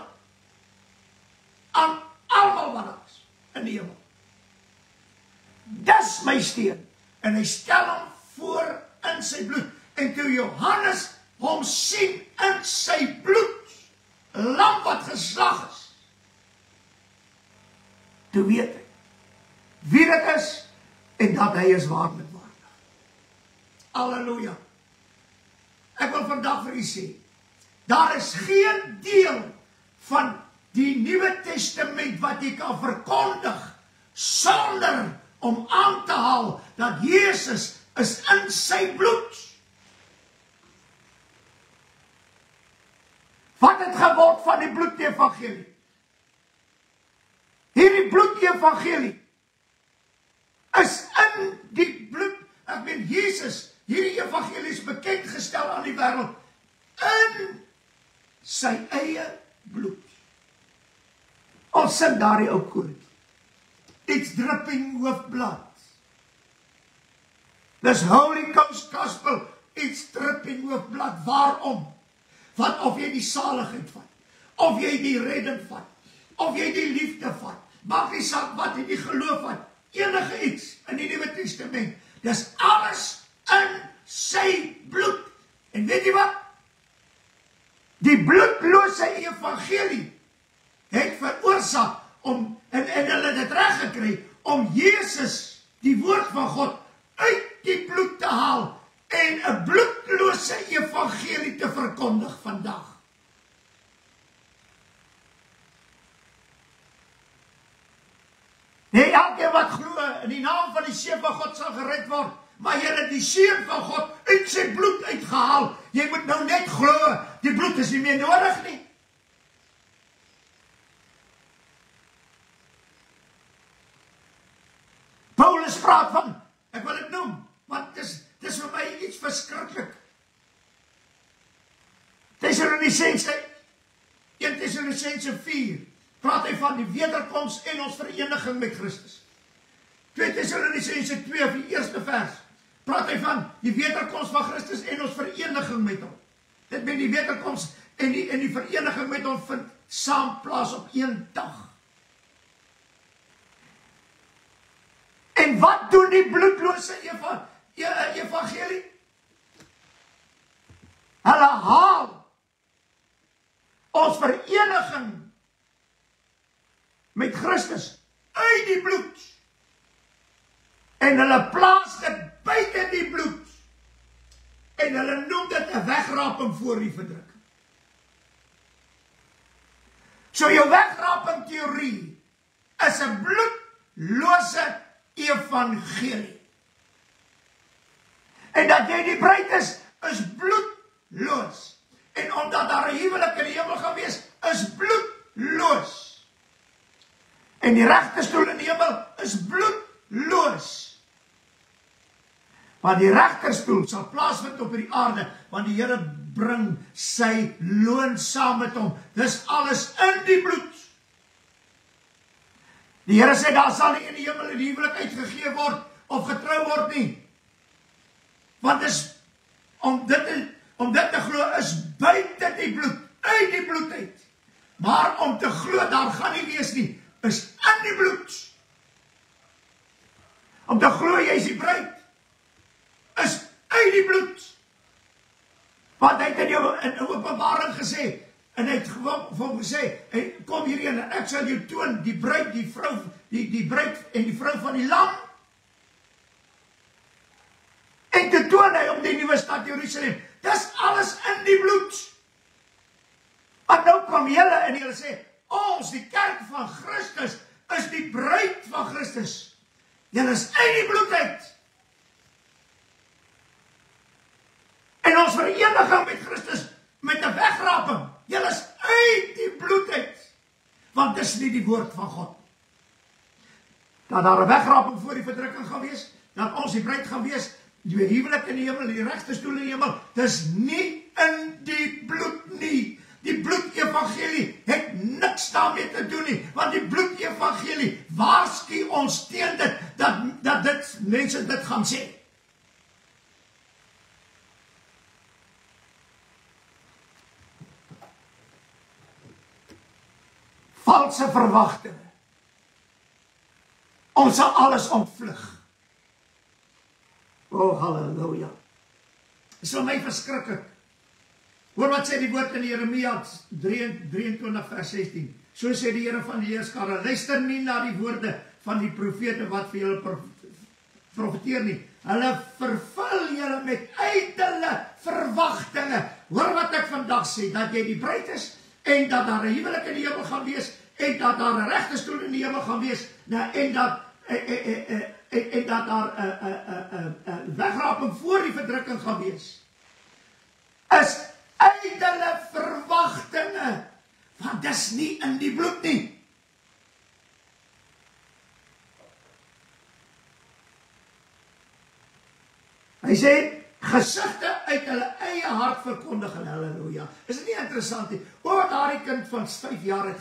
aan almal wat daar is in die hemel. Dis my steen, en hy stel hom voor in sy bloed, en toe Johannes hom sien in sy bloed, lam wat geslag is, toe weet hy wie dit is, en dat hy is waarlik waardig. Halleluja. Ek wil vandag vir u sê, daar is geen deel van die Nuwe Testament wat jy kan verkondig, sonder om aan te haal, dat Jesus is in sy bloed. Wat het geword van die bloed-evangelie? Hierdie bloed-evangelie is in die bloed, ek meen Jesus, hierdie evangelie is bekend gestel aan die wêreld, in sy eie bloed. Ons sing daar die ou koortjie. It's dripping with blood. This Holy Ghost gospel, it's dripping with blood. Waarom? Want of jy die saligheid vat, of jy die redding vat, of jy die liefde vat, maak nie saak wat jy die geloof vat, enige iets in die Nuwe Testament, dis alles in sy bloed. En weet jy wat? Die bloedlose evangelie het veroorsaak om, en hulle het dit reg gekry, om Jesus, die woord van God, uit die bloed te haal, en 'n bloedlose evangelie te verkondig vandag. Nee, elkeen wat glo in die naam van die Seun van God sal gered word, maar jy het die Seun van God uit sy bloed uitgehaal. Jy moet nou net glo, die bloed is nie meer nodig nie. Paulus praat van, ek wil dit noem, want dis vir my iets verskriklik. Thessalonisense 1 Thessalonisense 4, praat hy van die wederkoms en ons vereniging met Christus. 2 Thessalonisense 2, die eerste vers, praat hy van die wederkoms van Christus en ons vereniging met hom. Dit met die wederkoms en die vereniging met hom vind saam plaas op een dag. En wat doen die bloedlose evangelie? Hulle haal ons vereniging met Christus uit die bloed. En hulle plaas dit buite die bloed. En hulle noem dit 'n wegraping voor die verdrukking. So jou wegraping teorie is 'n bloedlose evangelie. En dat jy die bruid is bloedloos. En omdat daar 'n huwelik in die hemel gaan wees, is bloedloos. En die regterstoel in die hemel is bloedloos. Want die regterstoel sal plaasvind op die aarde, want die Here bring sy loon saam met hom. Dis alles in die bloed. Die Here sê, daar sal nie in die hemel 'n huwelik uitgegee word, of getrou word nie. Want dis, om dit te glo, is buite die bloed, uit die bloed uit. Maar om te glo, daar gaan nie wees nie, is in die bloed. Om te glo, jy is die bruid, is uit die bloed. Want hy het in Openbaring gesê, en hy het gewoon vir hom gesê, kom hierheen, en ek sal jou toon, die bruid, die vrou, die bruid en die vrou van die lam. En te toon hy om die nuwe stad Jerusalem. Dis alles in die bloed. Want nou kom julle en julle sê, ons, die kerk van Christus, is die bruid van Christus. Julle is uit die bloed uit. En ons vereniging met Christus, met 'n wegraping, julle is uit die bloed uit. Want dis nie die woord van God. Dat daar 'n wegraping voor die verdrukking gaan wees, dat ons die bruid gaan wees, die huwelik in die hemel, die regterstoel in die hemel, dis nie in die bloed nie. Die bloed-evangelie het niks daarmee te doen nie, want die bloed-evangelie waarsku ons teen dit, dat mense dit gaan sê. valse verwagtinge. Ons sal alles ontvlug. O, halleluja. Dit is vir my verskriklik. Hoor wat sê die woord in Jeremia 23 vers 16. So sê die Here van die Heerskare, luister nie na die woorde van die profete wat vir julle profeteer nie. Hulle vervul julle met ydelle verwagtinge. Hoor wat ek vandag sê, dat jy die bruid is, en dat daar 'n huwelik in die hemel gaan wees, en dat daar 'n regterstoel in die hemel gaan wees, en dat daar 'n wegraping voor die verdrukking gaan wees. Is ydelle verwagtinge, want dis nie in die bloed nie. Hy sê, gesigte uit hulle eie hart verkondig, halleluja. Is dit nie interessant nie? O, wat daardie kind van 5 jaar het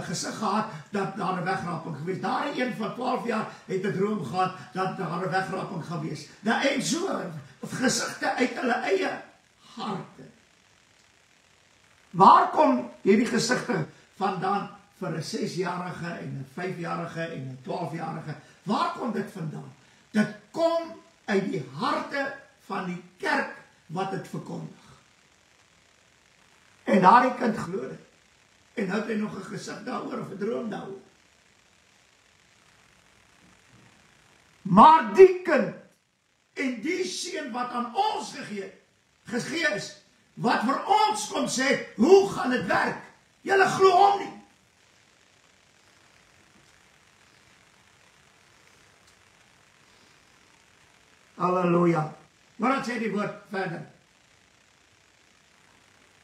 gesig gehad, dat daar 'n wegraping gewees. Daardie een van 12 jaar het 'n droom gehad, dat daar 'n wegraping gewees. Nou, en so, gesigte uit hulle eie harte. Waar kom hierdie gesigte vandaan vir 'n 6-jarige en 'n 5-jarige en 'n 12-jarige? Waar kom dit vandaan? Dit kom uit die harte van die kerk wat dit verkondig. En daardie kind glo dit. En nou het hy nog 'n gesig daaroor of 'n droom daaroor. Maar die kind en die seun wat aan ons gegee is, wat vir ons kom sê, hoe gaan dit werk? Julle glo hom nie. Halleluja. Maar wat sê die woord verder?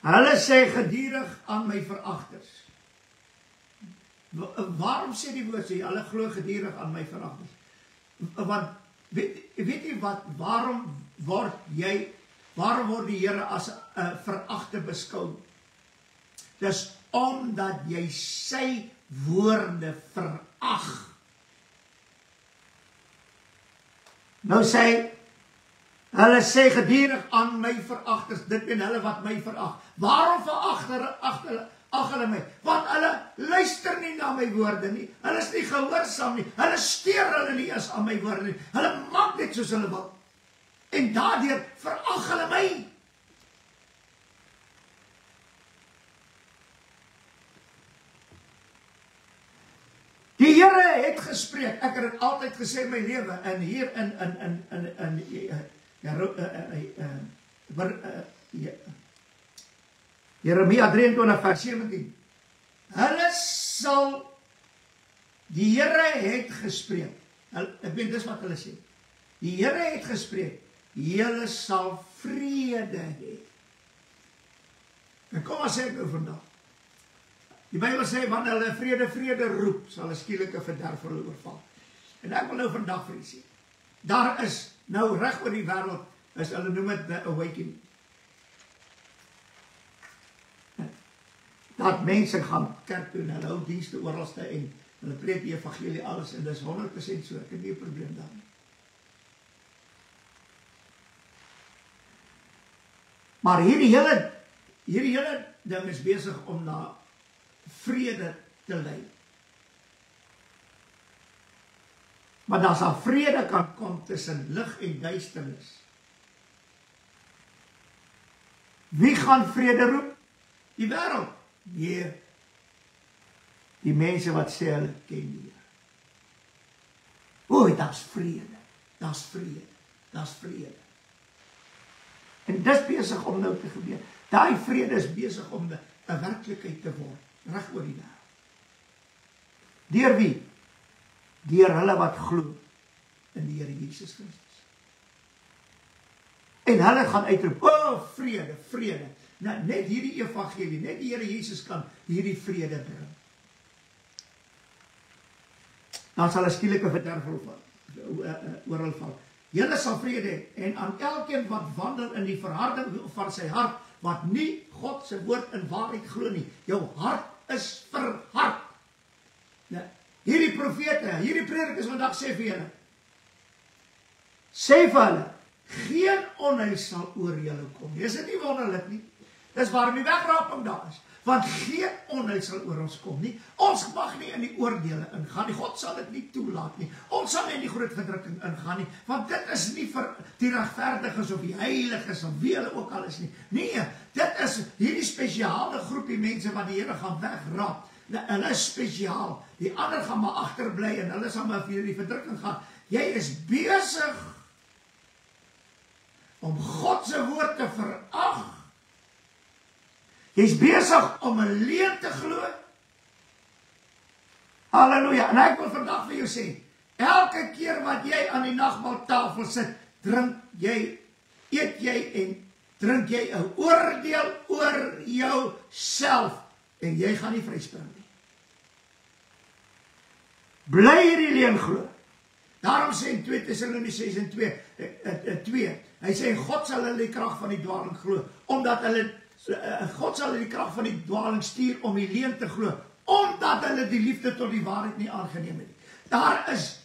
Hulle sê gedurig aan my veragters. Waarom sê die woord sê, hulle glo gedurig aan my veragters? Want, weet jy wat, waarom word die Here as 'n veragter beskou? Dis omdat jy sy woorde verag. Nou sê, hulle sê gedurig aan my veragters, dit en hulle wat my verag. Waarom verag hulle my? Want hulle luister nie na my woorde nie. Hulle is nie gehoorsaam nie. Hulle steur hulle nie eens aan my woorde nie. Hulle maak net soos hulle wil. En daardeur verag hulle my. Die Here het gespreek. Ek het dit altyd gesê in my lewe, en hier Jeremia 23 vers 17. Die Here het gespreek. Ek weet dis wat hulle sê. Die Here het gespreek. Julle sal vrede hê. En kom maar sê ek nou vandag. Die Bybel sê, wanneer hulle vrede roep, sal 'n skielike verderf vir hulle oorval. En ek wil nou vandag vir julle sê, daar is nou reg oor die wêreld, is hulle noem dit the awakening. Dat mense gaan kerk doen, hulle hou dienste oralste en hulle preek die evangelie alles, en dis 100% so, ek het nie 'n probleem daarmee. Maar hierdie hele ding is besig om na vrede te lei. Maar daar sal vrede kan kom tussen lig en duisternis. Wie gaan vrede roep? Die wêreld. Nee. Die mense wat sê hulle ken die Here. O, daar's vrede. Daar's vrede. Daar's vrede. En dis besig om nou te gebeur. Daai vrede is besig om 'n werklikheid te word. Reg oor die wêreld. Deur wie? Deur hulle wat glo in die Here Jesus Christus. En hulle gaan uitroep, o, vrede, vrede. Nou, net hierdie evangelie, net die Here Jesus kan hierdie vrede bring. Dan sal 'n skielike verderf oor hulle val. Julle sal vrede hê, en aan elkeen wat wandel in die verharding van sy hart, wat nie God se woord in waarheid glo nie. Jou hart is verhard. Ja, hierdie profete, hierdie predikers vandag sê vir julle, sê vir hulle, geen onheil sal oor julle kom. Is dit nie wonderlik nie? Dis waarom die wegraping daar is. Want geen onheil sal oor ons kom nie. Ons mag nie in die oordeele ingaan nie. God sal dit nie toelaat nie. Ons sal nie in die groot verdrukking ingaan nie. Want dit is nie vir die regverdiges of die heiliges of wie hulle ook al is nie. Nee, dit is hierdie spesiale groepie mense wat die Here gaan wegraap. Hulle is spesiaal. Die ander gaan maar agterbly en hulle sal maar vir die verdrukking gaan. Jy is besig om God se woord te verag. Jy's besig om 'n leuen te glo. Halleluja. En ek wil vandag vir jou sê, elke keer wat jy aan die nagmaaltafel sit, eet jy en drink jy 'n oordeel oor jouself en jy gaan nie vryspring nie. Bly hierdie leuen glo. Daarom sê in 2 Tessalonisense 6:2, hy sê God sal hulle die krag van die dwaling glo, omdat God sal hulle die krag van die dwaling stuur om die leuen te glo, omdat hulle die liefde tot die waarheid nie aangeneem het. Daar is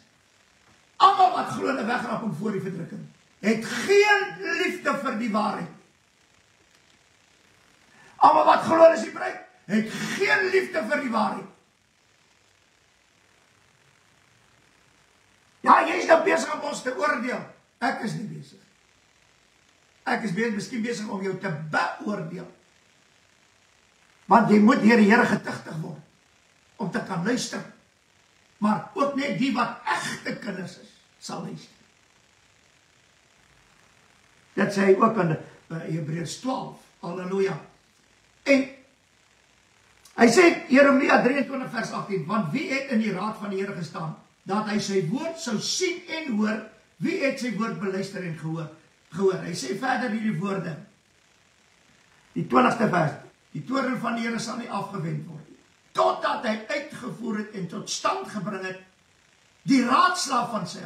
almal wat glo in 'n wegrapping voor die verdrukking, het geen liefde vir die waarheid. Almal wat glo is die bruid, het geen liefde vir die waarheid. Ja, jy is nou besig om ons te oordeel. Ek is nie besig. Ek is miskien besig om jou te beoordeel. Want jy moet deur die Here getuigtig word om te kan luister. Maar ook net die wat egte kinders is, sal luister. Dit sê hy ook in Hebreërs 12. Halleluja. En hy sê Jeremia 23 vers 18, want wie het in die raad van die Here gestaan, dat hy sy woord sou sien en hoor, wie het sy woord beluister en gehoor? Hy sê verder hierdie woorde, die 20ste vers, die toorn van die Here sal nie afgewend word nie, totdat hy uitgevoer het en tot stand gebring het, die raadslaaf van sy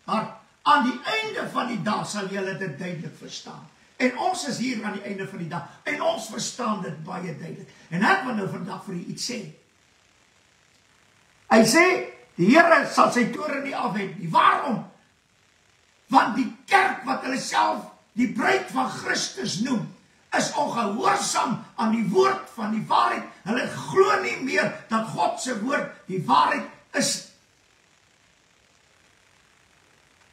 hart. Aan die einde van die dag sal julle dit duidelik verstaan. En ons is hier aan die einde van die dag, en ons verstaan dit baie duidelik. En ek wil nou vandag vir u iets sê. Hy sê, die Here sal sy toorn nie afwend nie. Waarom? Want die kerk wat hulle self die bruid van Christus noem, is ongehoorsaam aan die woord van die waarheid. Hulle glo nie meer dat God se woord die waarheid is.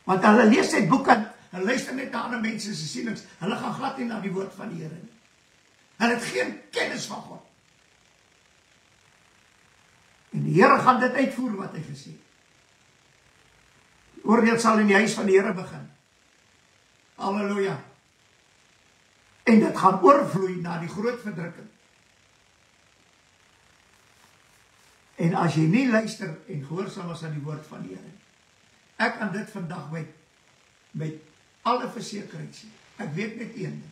Want hulle lees net boeke, hulle luister net na ander mense se sienings, hulle gaan glad nie na die woord van die Here nie. Hulle het geen kennis van God. En die Here gaan dit uitvoer wat hy gesê het. Die oordeel sal in die huis van die Here begin. Halleluja. En dit gaan oorvloei na die groot verdrukking. En as jy nie luister en gehoorsaam is aan die woord van die Here, ek kan dit vandag met alle versekerheid sê. Ek weet net een ding.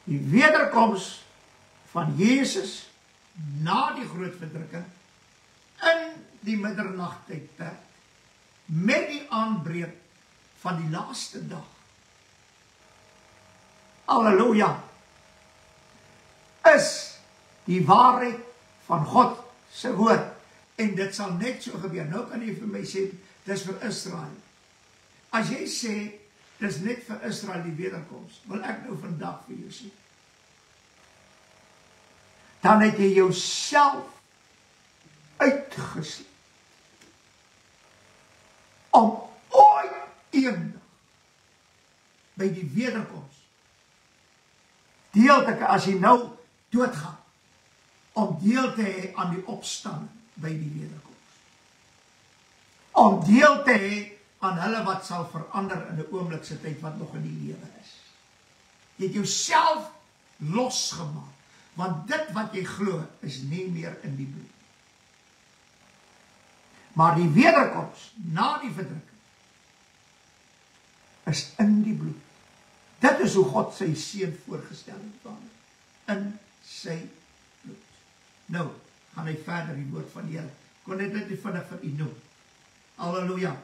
Die wederkoms van Jesus na die groot verdrukking in die middernagtydperk met die aanbreek van die laaste dag. Halleluja. Is die waarheid van God se woord. En dit sal net so gebeur. Nou kan jy vir my sê, dis vir Israel. As jy sê, dis net vir Israel die wederkoms, wil ek nou vandag vir jou sê. Dan het jy jouself uitgesluit om ooit eendag by die wederkoms deel te hê, as jy nou doodgaan, om deel te hê aan die opstanding by die wederkoms. Om deel te hê aan hulle wat sal verander in 'n oomblikse tyd wat nog in die lewe is. Jy het jouself losgemaak, want dit wat jy glo is nie meer in die bloed. Maar die wederkoms na die verdrukking is in die bloed. Dit is hoe God sy seun voorgestel het, in sy bloed. Nou gaan hy verder die woord van die Here. Kon net vinnig vir u noem. Halleluja.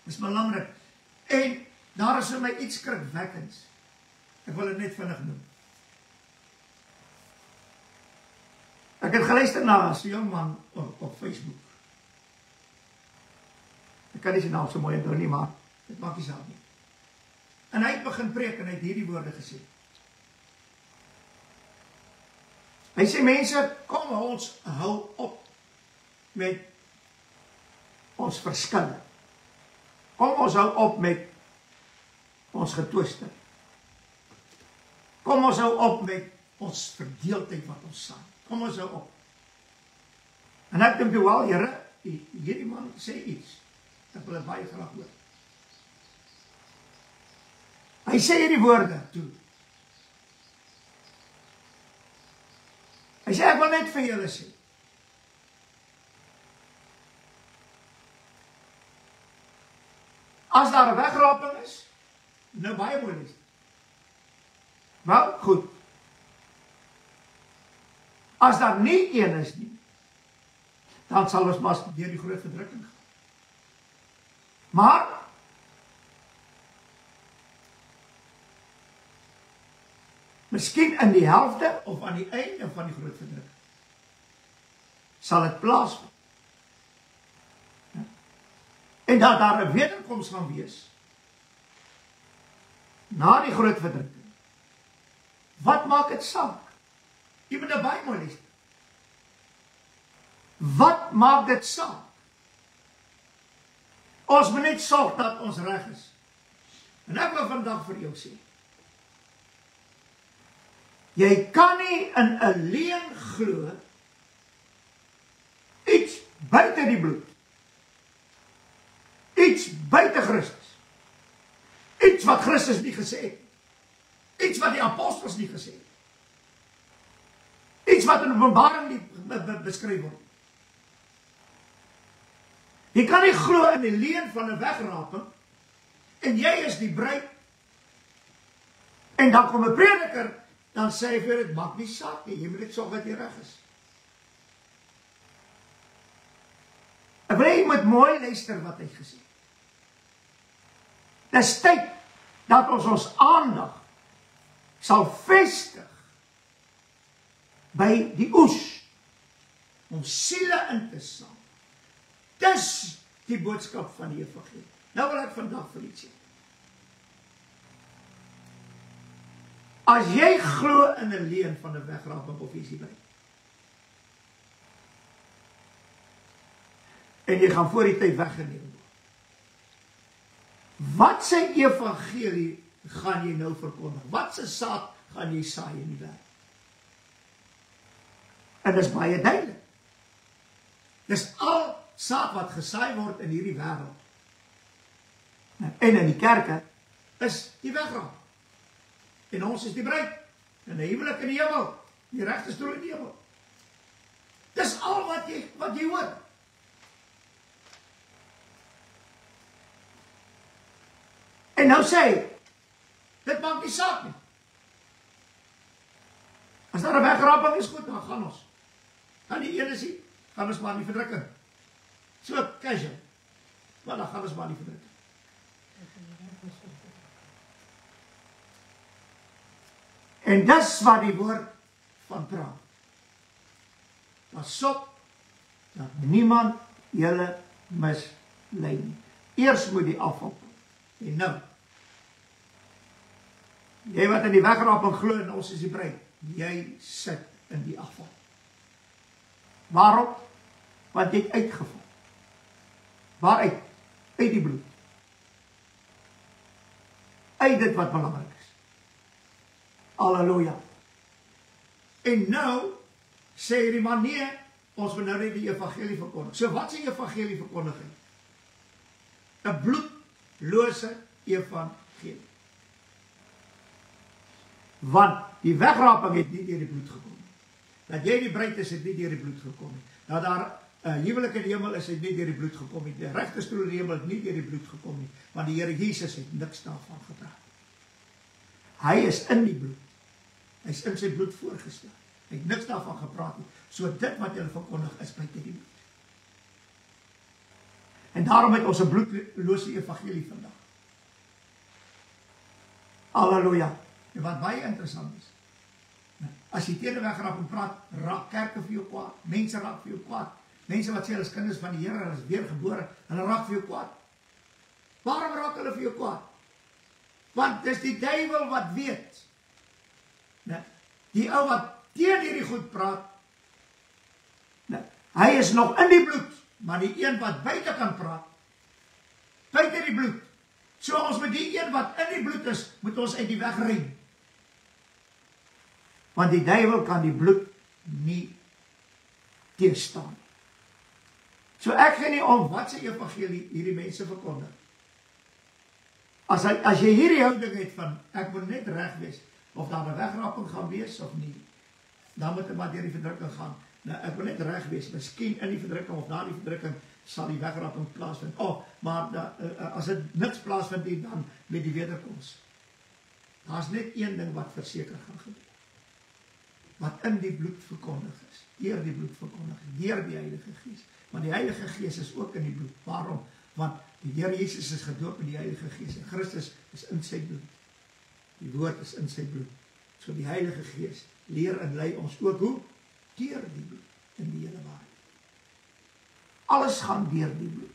Dis belangrik. En daar is vir my iets skrikwekkends. Ek wil dit net vinnig noem. Ek het geluister na 'n jong man op Facebook. Ek kan nie sy naam so mooi onthou nie, maar dit maak nie saak nie. En hy het begin preek en hy het hierdie woorde gesê. Hy sê, mense, kom ons hou op met ons verskille. Kom ons hou op met ons getwiste. Kom ons hou op met ons verdeeldheid wat ons saam. Kom ons hou op. En ek dink toe wel, Here, hierdie man sê iets. Ek wil dit baie graag hoor. Hy sê hierdie woorde toe. Hy sê, ek wil net vir julle sê. As daar 'n wegraping is, nou baie moeilik. Wel, goed. As daar nie een is nie, dan sal ons maar deur die groot verdrukking gaan. Maar miskien in die helfte of aan die einde van die groot verdrukking sal dit plaasvind. En dat daar 'n wederkoms gaan wees na die groot verdrukking. Wat maak dit saak? Jy moet nou baie mooi luister. Wat maak dit saak? Ons moet net sorg dat ons reg is. En ek wil vandag vir jou sê, jy kan nie in 'n leuen glo iets buite die bloed. Iets buite Christus. Iets wat Christus nie gesê het. Iets wat die apostels nie gesê het. Iets wat in Openbaring nie beskryf word. Jy kan nie glo in die leuen van 'n wegraping en jy is die bruid en dan kom 'n prediker, dan sê hy vir dit maak nie saak nie, jy moet net sorg dat jy reg is. Ek wil jy moet mooi luister wat hy gesê het. Dis tyd dat ons aandag sal vestig by die oes om siele in te saam. Dis die boodskap van die evangelie. Nou wil ek vandag vir iets sê. As jy glo in 'n leuen van 'n wegraping of iets hierby, en jy gaan voor die tyd weggeneem word, wat se evangelie gaan jy nou verkondig? Wat se saad gaan jy saai in die wêreld? En dis baie duidelik. Dis al saad wat gesaai word in hierdie wêreld. En in die kerke is die wegraping. En ons is die bruid. En 'n huwelik in die hemel. Die regte stoel in die hemel. Dis al wat jy hoor. En nou sê, dit maak nie saak nie. As daar 'n wegraping is, goed, dan gaan ons. Dan die ene sê, gaan ons maar in die verdrukking. So casual. Maar dan gaan ons maar in die verdrukking. En dis wat die woord van praat. Pas op dat niemand julle mislei nie. Eers moet die afval kom. En nou, jy wat in die wegraping glo en ons is die bruid, jy sit in die afval. Waarom? Want jy het uitgeval. Waaruit? Uit die bloed. Uit dit wat belangrik is. Halleluja. En nou sê hierdie man, nee, ons moet nou net die evangelie verkondig. So wat is die evangelie verkondiging? 'n bloedlose evangelie. Want die wegraping het nie deur die bloed gekom nie. Dat jy die bruid is, het nie deur die bloed gekom nie. Dat daar 'n huwelik in die hemel is, het nie deur die bloed gekom nie. Die regte stoel in die hemel het nie deur die bloed gekom nie. Want die Here Jesus het niks daarvan gepraat. Hy is in die bloed. Hy is in sy bloed voorgestel. Hy het niks daarvan gepraat nie. So dit wat jy verkondig is buite die bloed. En daarom het ons 'n bloedlose evangelie vandag. Halleluja. En wat baie interessant is, as jy teen 'n wegraping praat, raak kerke vir jou kwaad, mense raak vir jou kwaad, mense wat sê hulle is kinders van die Here, hulle is weergebore, hulle raak vir jou kwaad. Waarom raak hulle vir jou kwaad? Want dis die duiwel wat weet, die ou wat teen hierdie goed praat, nou, hy is nog in die bloed, maar die een wat buite kan praat, buite die bloed, so ons met die een wat in die bloed is, moet ons uit die weg ren. Want die duiwel kan die bloed nie teenstaan. So ek gee nie om wat se evangelie hierdie mense verkondig. As jy hierdie houding het van, ek moet net reg wees, of daar 'n wegraping gaan wees of nie, dan moet ek maar deur die verdrukking gaan. Nou, ek wil net reg wees, miskien in die verdrukking of na die verdrukking sal die wegraping plaasvind. Maar as dit niks plaasvind nie, dan met die wederkoms. Daar's net een ding wat verseker gaan gebeur. Wat in die bloed verkondig is, deur die bloed verkondig is, deur die Heilige Gees. Maar die Heilige Gees is ook in die bloed. Waarom? Want die Here Jesus is gedoop in die Heilige Gees en Christus is in sy bloed. Die woord is in sy bloed. So die Heilige Gees leer en lei ons ook hoe? Deur die bloed, in die hele waarheid. Alles gaan deur die bloed.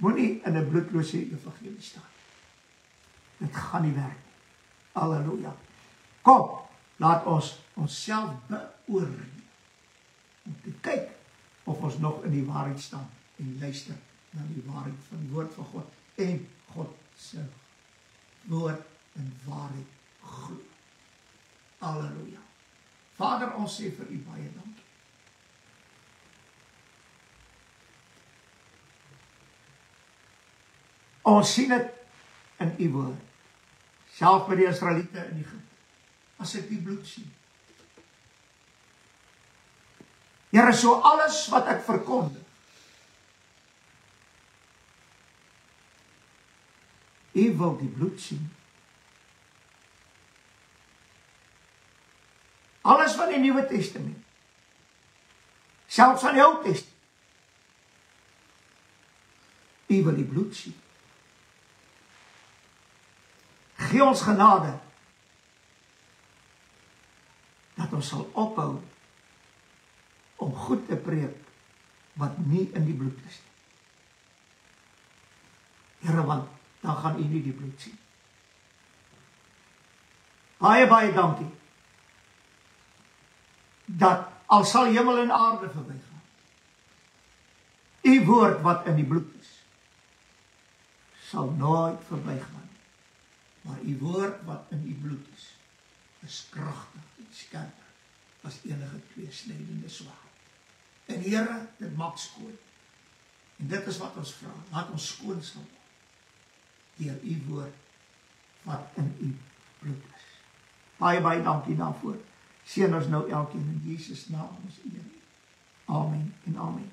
Moenie in 'n bloedlose evangelie staan. Dit gaan nie werk nie. Halleluja. Kom, laat ons onsself beoordeel om te kyk of ons nog in die waarheid staan en luister na die waarheid van die woord van God en God se woord en waarheid glo. Halleluja. Vader, ons sê vir u baie dankie. Ons sien dit in u woord. Selfs by die Israeliete in Egipte. As ek die bloed sien. Here, so alles wat ek verkondig, u wil die bloed sien. Alles van die Nuwe Testament, selfs van die Ou Testament, u wil die bloed sien. Gee ons genade, dat ons sal ophou om goed te preek wat nie in die bloed is nie. Here, want dan gaan u nie die bloed sien. Baie, baie dankie, dat al sal hemel en aarde verbygaan, u woord wat in die bloed is, sal nooit verbygaan. Maar u woord wat in u bloed is kragtig en skerper as enige tweesnydende swaard. En Here, dit maak skoon. En dit is wat ons vra, laat ons skoon sal word deur u woord wat in u bloed is. Baie, baie dankie daarvoor. Seën ons nou elkeen in Jesus naam ons eer. Amen en amen.